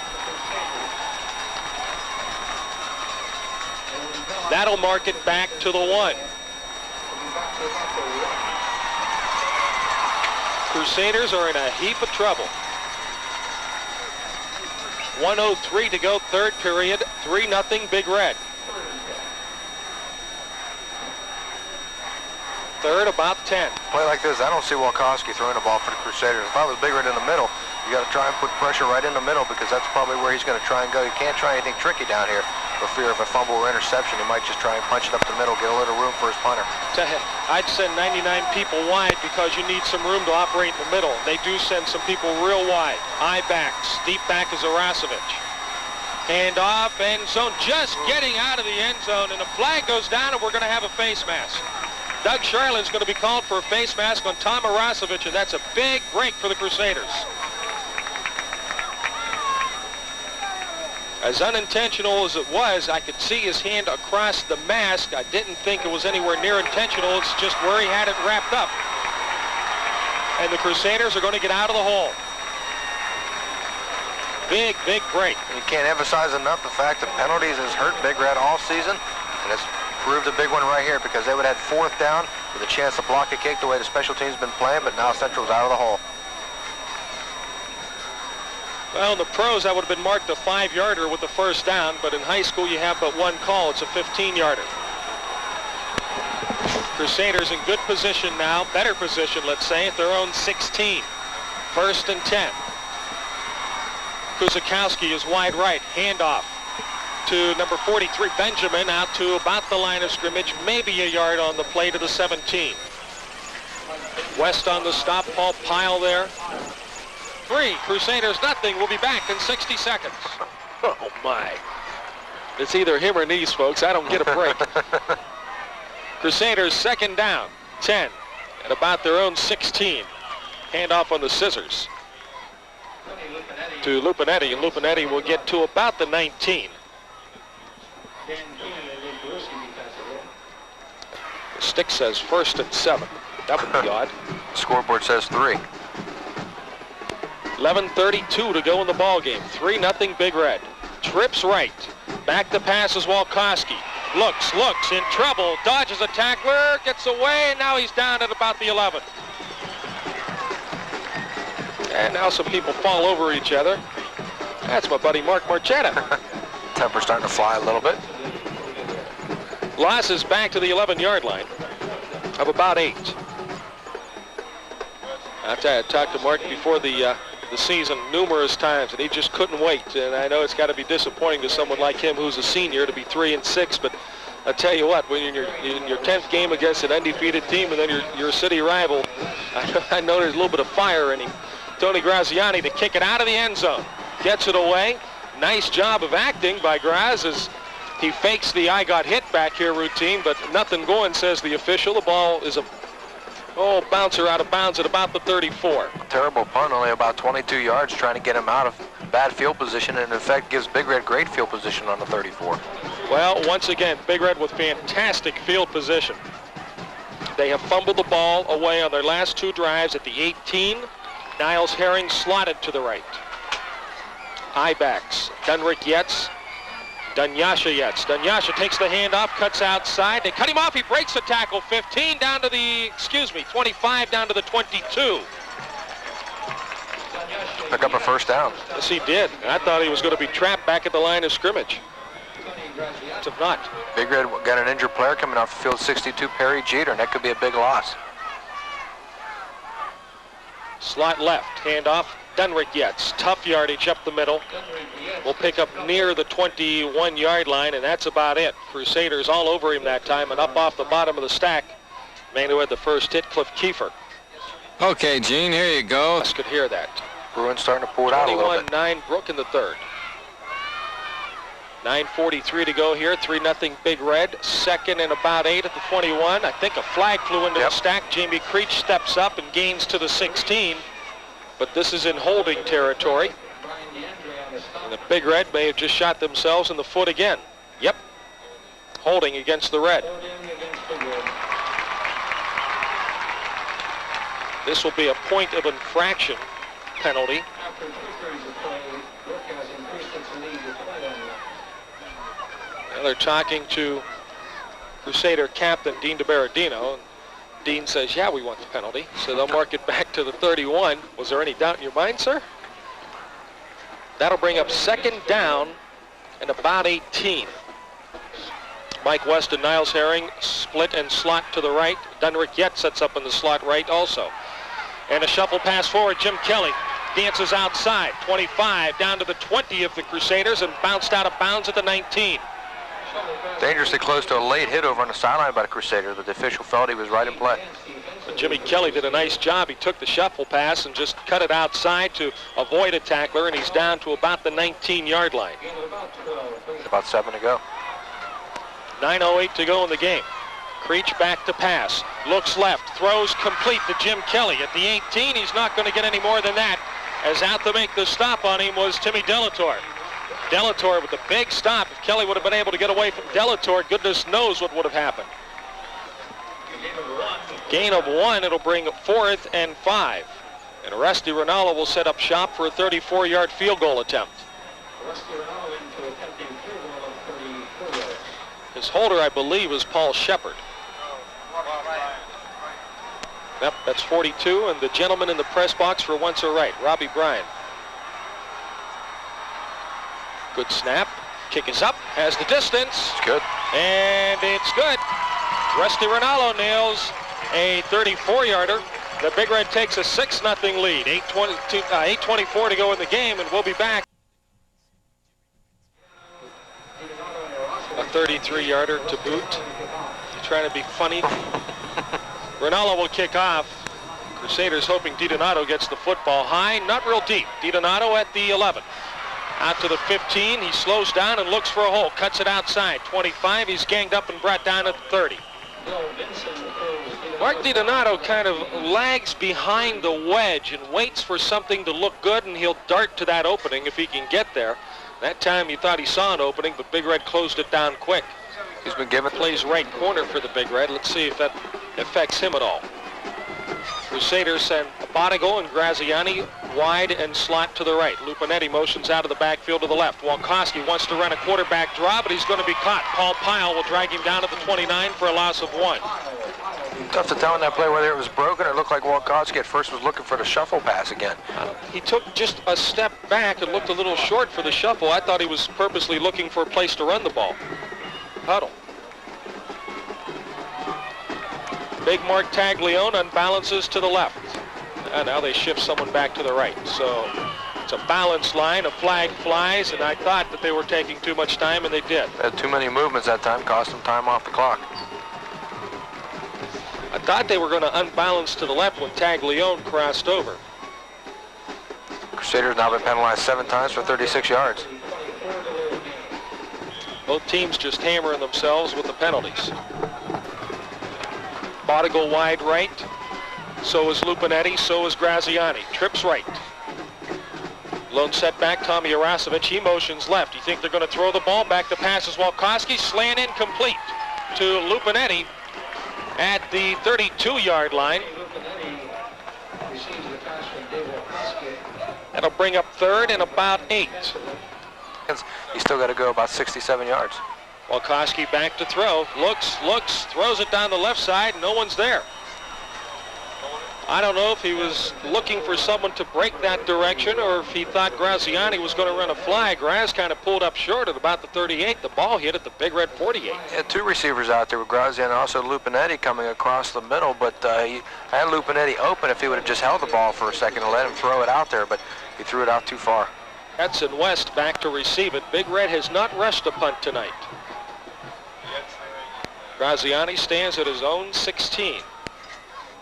That'll mark it back to the 1. Crusaders are in a heap of trouble. 1:03 to go, third period, 3-0 Big Red. Third, about 10. Play like this, I don't see Walkowski throwing the ball for the Crusaders. If I was Big Red in the middle, you got to try and put pressure right in the middle, because that's probably where he's going to try and go. You can't try anything tricky down here for fear of a fumble or interception. He might just try and punch it up the middle, get a little room for his punter. I'd send 99 people wide because you need some room to operate in the middle. They do send some people real wide. High backs. Deep back is Arasovic. Hand off, end zone, just getting out of the end zone, and a flag goes down, and we're going to have a face mask. Doug Charlin's going to be called for a face mask on Tom Arasovic, and that's a big break for the Crusaders. As unintentional as it was, I could see his hand across the mask. I didn't think it was anywhere near intentional. It's just where he had it wrapped up. and the Crusaders are going to get out of the hole. Big, big break. You can't emphasize enough the fact that penalties has hurt Big Red all season, and it's proved a big one right here because they would have had 4th down with a chance to block a kick the way the special teams been playing, but now Central's out of the hole. Well, in the pros, that would have been marked a 5-yarder with the first down, but in high school, you have but one call. It's a 15-yarder. Crusaders in good position now, better position, let's say, at their own 16. 1st and 10. Kuzakowski is wide right, handoff to number 43, Benjamin, out to about the line of scrimmage, maybe a yard on the play to the 17. West on the stop, Paul Pyle there. 3, Crusaders nothing. We'll be back in 60 seconds. Oh, my. It's either him or these folks. I don't get a break. Crusaders 2nd down, 10, at about their own 16. Handoff on the scissors to Lupinetti, and Lupinetti will get to about the 19. The stick says 1st and 7. That would be odd. Scoreboard says 3. 11:32 to go in the ball game. 3-0 Big Red. Trips right. Back to pass is Walkowski. Looks, in trouble, dodges a tackler, gets away, and now he's down at about the 11. And now some people fall over each other. That's my buddy Mark Marchetta. Temper's starting to fly a little bit. Loss is back to the 11-yard line of about 8. I talked to Mark before the season numerous times, and he just couldn't wait. And I know it's got to be disappointing to someone like him who's a senior to be 3-6, but I tell you what, when you're in your 10th game against an undefeated team and then your city rival, I know there's a little bit of fire in him. Tony Graziani to kick it out of the end zone. Gets it away. Nice job of acting by Graz as he fakes the I got hit back here routine, but nothing going, says the official. The ball is a bouncer out of bounds at about the 34. Terrible punt, only about 22 yards, trying to get him out of bad field position, and in effect gives Big Red great field position on the 34. Well, once again, Big Red with fantastic field position. They have fumbled the ball away on their last 2 drives at the 18. Niles Herring slotted to the right. I-backs. Dunrick Yetz. Dunyasha Yetz. Dunyasha takes the handoff, cuts outside. They cut him off. He breaks the tackle. 15 down to the, 25 down to the 22. Pick up a 1st down. Yes, he did. I thought he was going to be trapped back at the line of scrimmage. If not. Big Red got an injured player coming off the field, 62, Perry Jeter, and that could be a big loss. Slot left, handoff, Dunrick Yetz. Tough yardage up the middle. Will pick up near the 21-yard line, and that's about it. Crusaders all over him that time, and up off the bottom of the stack. Man who had the first hit, Cliff Kiefer. Okay, Gene, here you go. I could hear that. Bruins starting to pull it out a little bit. 21-9 Brook in the 3rd. 9:43 to go here. 3-0 Big Red. 2nd and about 8 at the 21. I think a flag flew into the stack. Jamie Creech steps up and gains to the 16. But this is in holding territory. And the Big Red may have just shot themselves in the foot again. Yep. Holding against the Red. This will be a point of infraction penalty. Now they're talking to Crusader captain Dean DiBerardino. And Dean says, yeah, we want the penalty. So they'll mark it back to the 31. Was there any doubt in your mind, sir? That'll bring up 2nd down and about 18. Mike West and Niles Herring split and slot to the right. Dunrick Yet sets up in the slot right also. And a shuffle pass forward. Jim Kelly dances outside. 25 down to the 20 of the Crusaders and bounced out of bounds at the 19. Dangerously close to a late hit over on the sideline by the Crusaders, but the official felt he was right in play. But Jimmy Kelly did a nice job. He took the shuffle pass and just cut it outside to avoid a tackler, and he's down to about the 19-yard line. About 7 to go. 9:08 to go in the game. Creech back to pass. Looks left. Throws complete to Jim Kelly. At the 18, he's not going to get any more than that, as out to make the stop on him was Timmy Delator. Delator with a big stop. If Kelly would have been able to get away from Delator, goodness knows what would have happened. Gain of 1, it'll bring 4th and 5. And Rusty Rinaldo will set up shop for a 34-yard field goal attempt. His holder, I believe, is Paul Shepard. Yep, that's 42, and the gentleman in the press box for once are right, Robbie Bryan. Good snap. Kick is up, has the distance. It's good. And it's good. Rusty Rinaldo nails a 34-yarder. The Big Red takes a 6-0 lead. 8:24 to go in the game, and we'll be back. A 33-yarder to boot. Trying to be funny. Rinaldo will kick off. Crusaders hoping DiDonato gets the football high. Not real deep. DiDonato at the 11. Out to the 15. He slows down and looks for a hole. Cuts it outside. 25. He's ganged up and brought down at the 30. Mark DiDonato kind of lags behind the wedge and waits for something to look good, and he'll dart to that opening if he can get there. That time he thought he saw an opening, but Big Red closed it down quick. He's been given. Plays right corner for the Big Red. Let's see if that affects him at all. Crusaders send Bodigal and Graziani wide and slot to the right. Lupinetti motions out of the backfield to the left. Walkowski wants to run a quarterback draw, but he's going to be caught. Paul Pyle will drag him down to the 29 for a loss of 1. Tough to tell in that play whether it was broken or it looked like Walkowski at first was looking for the shuffle pass again. He took just a step back and looked a little short for the shuffle. I thought he was purposely looking for a place to run the ball. Huddle. Big Mark Taglione unbalances to the left. And now they shift someone back to the right. So it's a balanced line. A flag flies, and I thought that they were taking too much time, and they did. They had too many movements that time, cost them time off the clock. I thought they were going to unbalance to the left when Taglione crossed over. Crusaders now been penalized 7 times for 36 yards. Both teams just hammering themselves with the penalties. Bodigal wide right. So is Lupinetti. So is Graziani. Trips right. Lone setback, Tommy Arasevich. He motions left. You think they're going to throw the ball back? The pass is Walkowski. Slant incomplete to Lupinetti at the 32-yard line. That'll bring up 3rd and about 8. He's still got to go about 67 yards. Walkowski back to throw. Looks, throws it down the left side. No one's there. I don't know if he was looking for someone to break that direction or if he thought Graziani was going to run a flag. Graz kind of pulled up short at about the 38. The ball hit at the Big Red 48. He had 2 receivers out there with Graziani and also Lupinetti coming across the middle, but he had Lupinetti open if he would have just held the ball for a second and let him throw it out there, but he threw it out too far. Edson West back to receive it. Big Red has not rushed a punt tonight. Graziani stands at his own 16.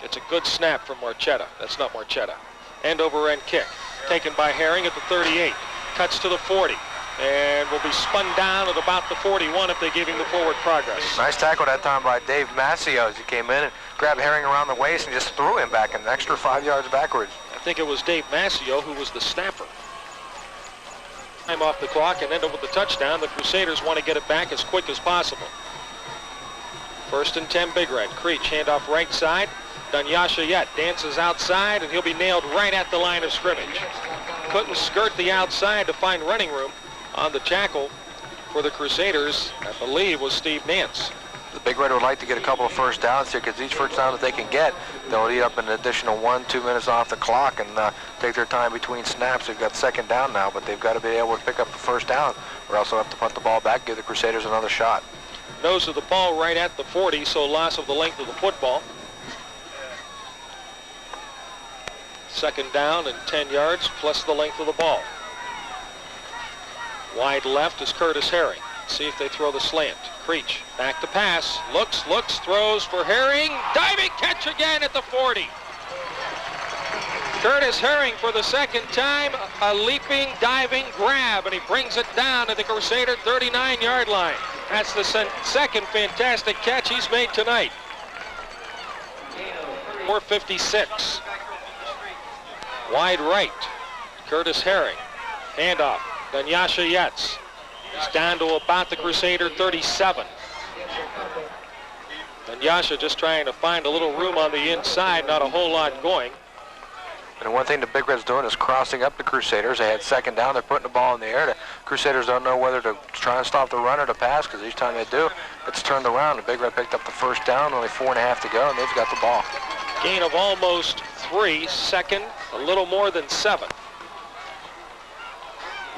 It's a good snap from Marchetta. That's not Marchetta. End over end kick. Taken by Herring at the 38. Cuts to the 40. And will be spun down at about the 41 if they give him the forward progress. Nice tackle that time by Dave Massio as he came in and grabbed Herring around the waist and just threw him back an extra 5 yards backwards. I think it was Dave Massio who was the snapper. Time off the clock and end up with the touchdown. The Crusaders want to get it back as quick as possible. 1st and 10 Big Red. Creech handoff right side. Dunyasha Yet dances outside and he'll be nailed right at the line of scrimmage. Couldn't skirt the outside to find running room on the tackle for the Crusaders, I believe, was Steve Nance. The Big Red would like to get a couple of first downs here because each first down that they can get, they'll eat up an additional 1-2 minutes off the clock and take their time between snaps. They've got 2nd down now, but they've got to be able to pick up the first down or else they'll have to punt the ball back, give the Crusaders another shot. Nose of the ball right at the 40, so loss of the length of the football. 2nd down and 10 yards plus the length of the ball. Wide left is Curtis Herring. See if they throw the slant. Creech back to pass. Looks, throws for Herring. Diving catch again at the 40. Curtis Herring for the 2nd time, a leaping, diving grab, and he brings it down at the Crusader 39-yard line. That's the 2nd fantastic catch he's made tonight. 4:56. Wide right, Curtis Herring. Handoff, Dunyasha Yetz. He's down to about the Crusader 37. And Yasha just trying to find a little room on the inside, not a whole lot going. And one thing the Big Red's doing is crossing up the Crusaders. They had second down. They're putting the ball in the air. The Crusaders don't know whether to try and stop the run or to pass, because each time they do, it's turned around. The Big Red picked up the first down, only 4.5 to go, and they've got the ball. Gain of almost 3, second, a little more than 7.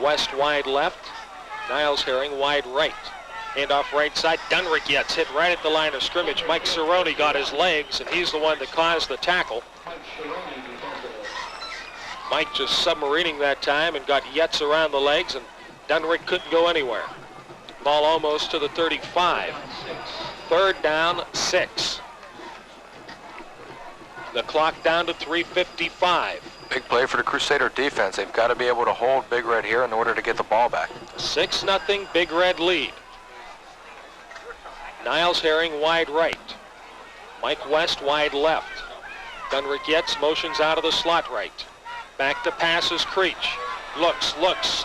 West wide left, Niles Herring wide right. Handoff right side, Dunrick gets hit right at the line of scrimmage. Mike Cerrone got his legs, and he's the one that caused the tackle. Mike just submarining that time and got Yetz around the legs, and Dunrick couldn't go anywhere. Ball almost to the 35. Third down, 6. The clock down to 3:55. Big play for the Crusader defense. They've got to be able to hold Big Red here in order to get the ball back. 6-0 Big Red lead. Niles Herring wide right. Mike West wide left. Dunrick Yetz motions out of the slot right. Back to passes Creech. Looks,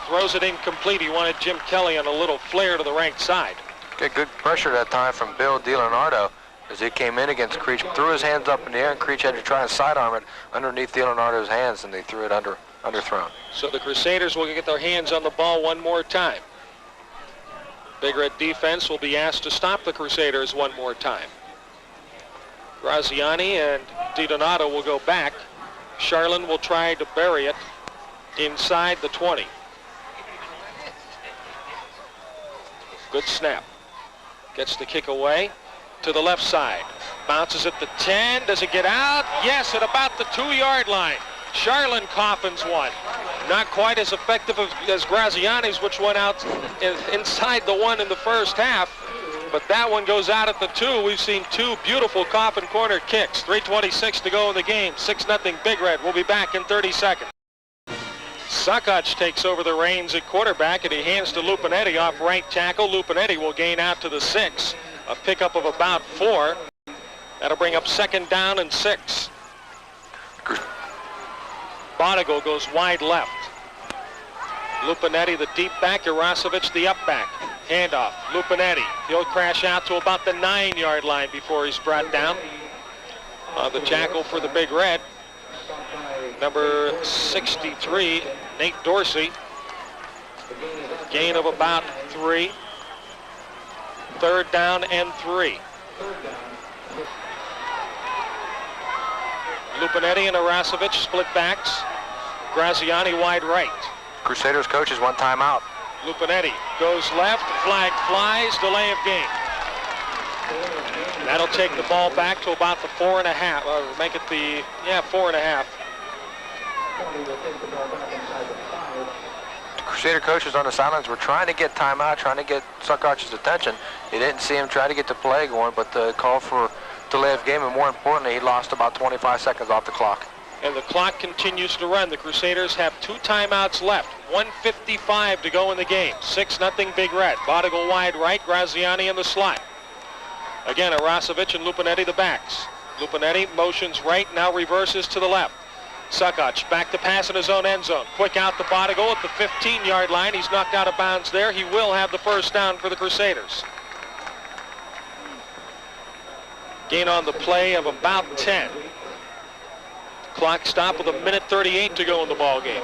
throws it incomplete. He wanted Jim Kelly on a little flare to the right side. Get good pressure that time from Bill DiLeonardo as he came in against Creech, threw his hands up in the air, and Creech had to try and sidearm it underneath DiLeonardo's hands, and they threw it underthrown. So the Crusaders will get their hands on the ball one more time. Big Red defense will be asked to stop the Crusaders one more time. Graziani and DiDonato will go back. Charlin will try to bury it inside the 20. Good snap. Gets the kick away to the left side. Bounces at the 10. Does it get out? Yes, at about the 2-yard line. Charlin coffins one. Not quite as effective as Graziani's, which went out inside the 1 in the first half. But that one goes out at the 2. We've seen 2 beautiful coffin corner kicks. 3:26 to go in the game. 6-0 Big Red. We'll be back in 30 seconds. Suckach takes over the reins at quarterback, and he hands to Lupinetti off right tackle. Lupinetti will gain out to the 6. A pickup of about 4. That'll bring up 2nd down and 6. Bodigal goes wide left. Lupinetti the deep back, Irasovic the up back. Handoff, Lupinetti. He'll crash out to about the 9-yard line before he's brought down. The tackle for the Big Red, number 63, Nate Dorsey. Gain of about 3. 3rd down and 3. Lupinetti and Irasovic split backs. Graziani wide right. Crusaders coaches one timeout. Lupinetti goes left, flag flies, delay of game. That'll take the ball back to about the 4.5, make it the, 4.5. The Crusader coaches on the sidelines were trying to get timeout, trying to get Suckach's attention. They didn't see him try to get the play going, but the call for delay of game, and more importantly, he lost about 25 seconds off the clock. And the clock continues to run. The Crusaders have 2 timeouts left. 1:55 to go in the game. 6-0 Big Red. Bodigal wide right, Graziani in the slot. Again, Irasovic and Lupinetti the backs. Lupinetti motions right, now reverses to the left. Suckach back to pass in his own end zone. Quick out to Bodigal at the 15-yard line. He's knocked out of bounds there. He will have the first down for the Crusaders. Gain on the play of about 10. Clock stop with 1:38 to go in the ball game.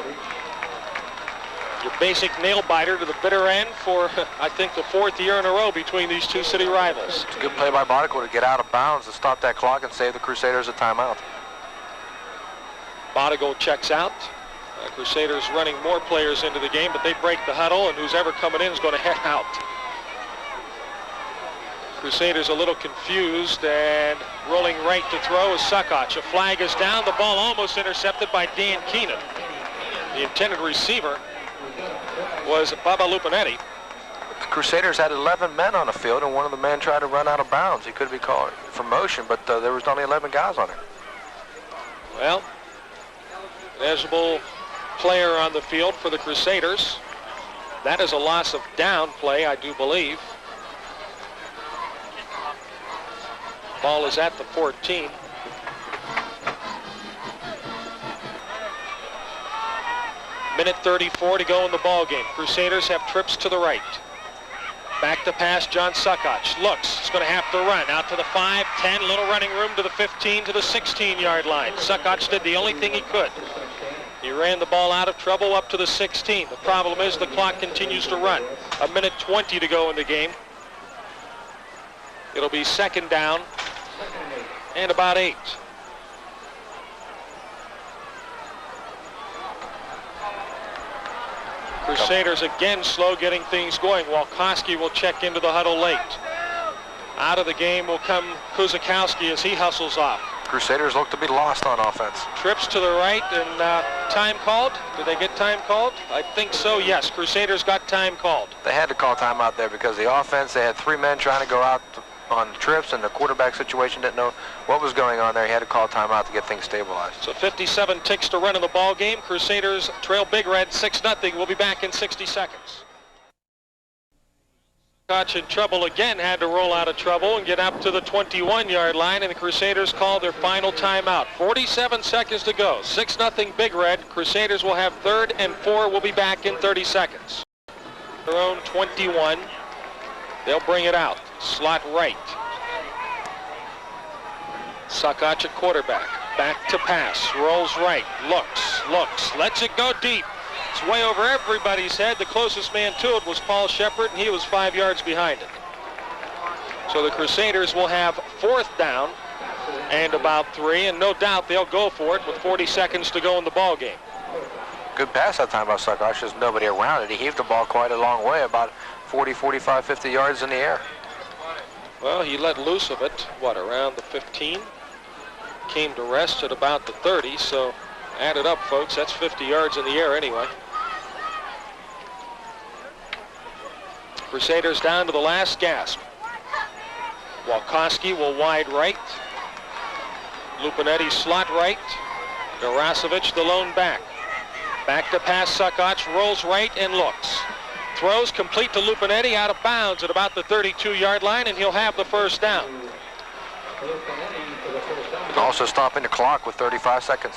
Your basic nail biter to the bitter end for, I think, the 4th year in a row between these 2 city rivals. It's a good play by Bodical to get out of bounds to stop that clock and save the Crusaders a timeout. Bodigal checks out. Crusaders running more players into the game, but they break the huddle, and who's ever coming in is going to head out. Crusaders a little confused, and rolling right to throw is Suckach. A flag is down. The ball almost intercepted by Dan Keenan. The intended receiver was Baba Lupinetti. The Crusaders had 11 men on the field, and one of the men tried to run out of bounds. He could be called for motion, but there was only 11 guys on it. Well, eligible player on the field for the Crusaders. That is a loss of down play, I do believe. Ball is at the 14. Minute 34 to go in the ball game. Crusaders have trips to the right. Back to pass, John Suckach. Looks, he's going to have to run. Out to the 5, 10, little running room to the 15, to the 16-yard line. Suckach did the only thing he could. He ran the ball out of trouble up to the 16. The problem is the clock continues to run. 1:20 to go in the game. It'll be second down and about 8. Crusaders again slow getting things going. Walkowski will check into the huddle late. Out of the game will come Kuzakowski as he hustles off. Crusaders look to be lost on offense. Trips to the right and time called. Did they get time called? I think so, yes. Crusaders got time called. They had to call timeout there because the offense, they had 3 men trying to go out on trips, and the quarterback situation didn't know what was going on there. He had to call timeout to get things stabilized. So 57 ticks to run in the ball game. Crusaders trail Big Red 6-0. We'll be back in 60 seconds. Koch in trouble again, had to roll out of trouble and get up to the 21-yard line, and the Crusaders call their final timeout. 47 seconds to go. 6-0 Big Red. Crusaders will have 3rd and 4. We'll be back in 30 seconds. Their own 21. They'll bring it out. Slot right. Suckach at quarterback. Back to pass. Rolls right. Looks. Lets it go deep. It's way over everybody's head. The closest man to it was Paul Shepard, and he was 5 yards behind it. So the Crusaders will have 4th down and about 3, and no doubt they'll go for it with 40 seconds to go in the ball game. Good pass that time by Suckach. There's nobody around it. He heaved the ball quite a long way, about 40, 45, 50 yards in the air. Well, he let loose of it, around the 15? Came to rest at about the 30, so add it up, folks. That's 50 yards in the air anyway. Crusaders down to the last gasp. Walkowski will wide right. Lupinetti slot right. Garasovic the lone back. Back to pass, Suckach rolls right and looks. Throws complete to Lupinetti, out of bounds at about the 32-yard line, and he'll have the 1st down. Also stopping the clock with 35 seconds.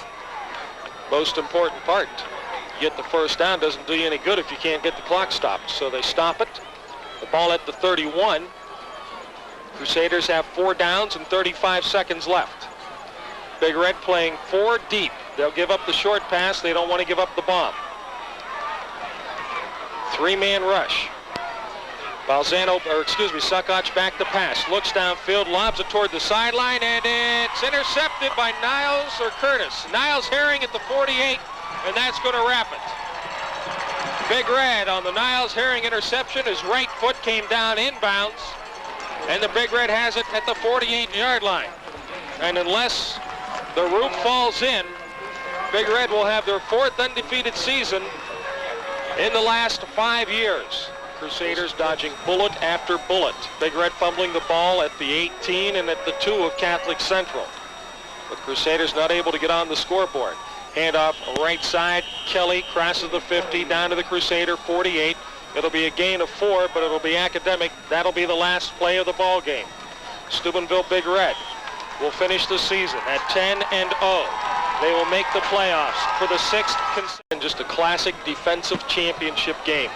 Most important part. Get the 1st down, doesn't do you any good if you can't get the clock stopped. So they stop it. The ball at the 31. Crusaders have 4 downs and 35 seconds left. Big Red playing 4 deep. They'll give up the short pass. They don't want to give up the bomb. 3-man rush. Suckach back to pass. Looks downfield, lobs it toward the sideline, and it's intercepted by Curtis. Niles Herring at the 48, and that's going to wrap it. Big Red on the Niles Herring interception. His right foot came down inbounds, and the Big Red has it at the 48-yard line. And unless the roof falls in, Big Red will have their 4th undefeated season in the last 5 years. Crusaders dodging bullet after bullet. Big Red fumbling the ball at the 18 and at the 2 of Catholic Central. But Crusaders not able to get on the scoreboard. Handoff right side. Kelly crosses the 50 down to the Crusader 48. It'll be a gain of 4, but it'll be academic. That'll be the last play of the ball game. Steubenville Big Red will finish the season at 10-0. They will make the playoffs for the 6th consecutive. Just a classic defensive championship game.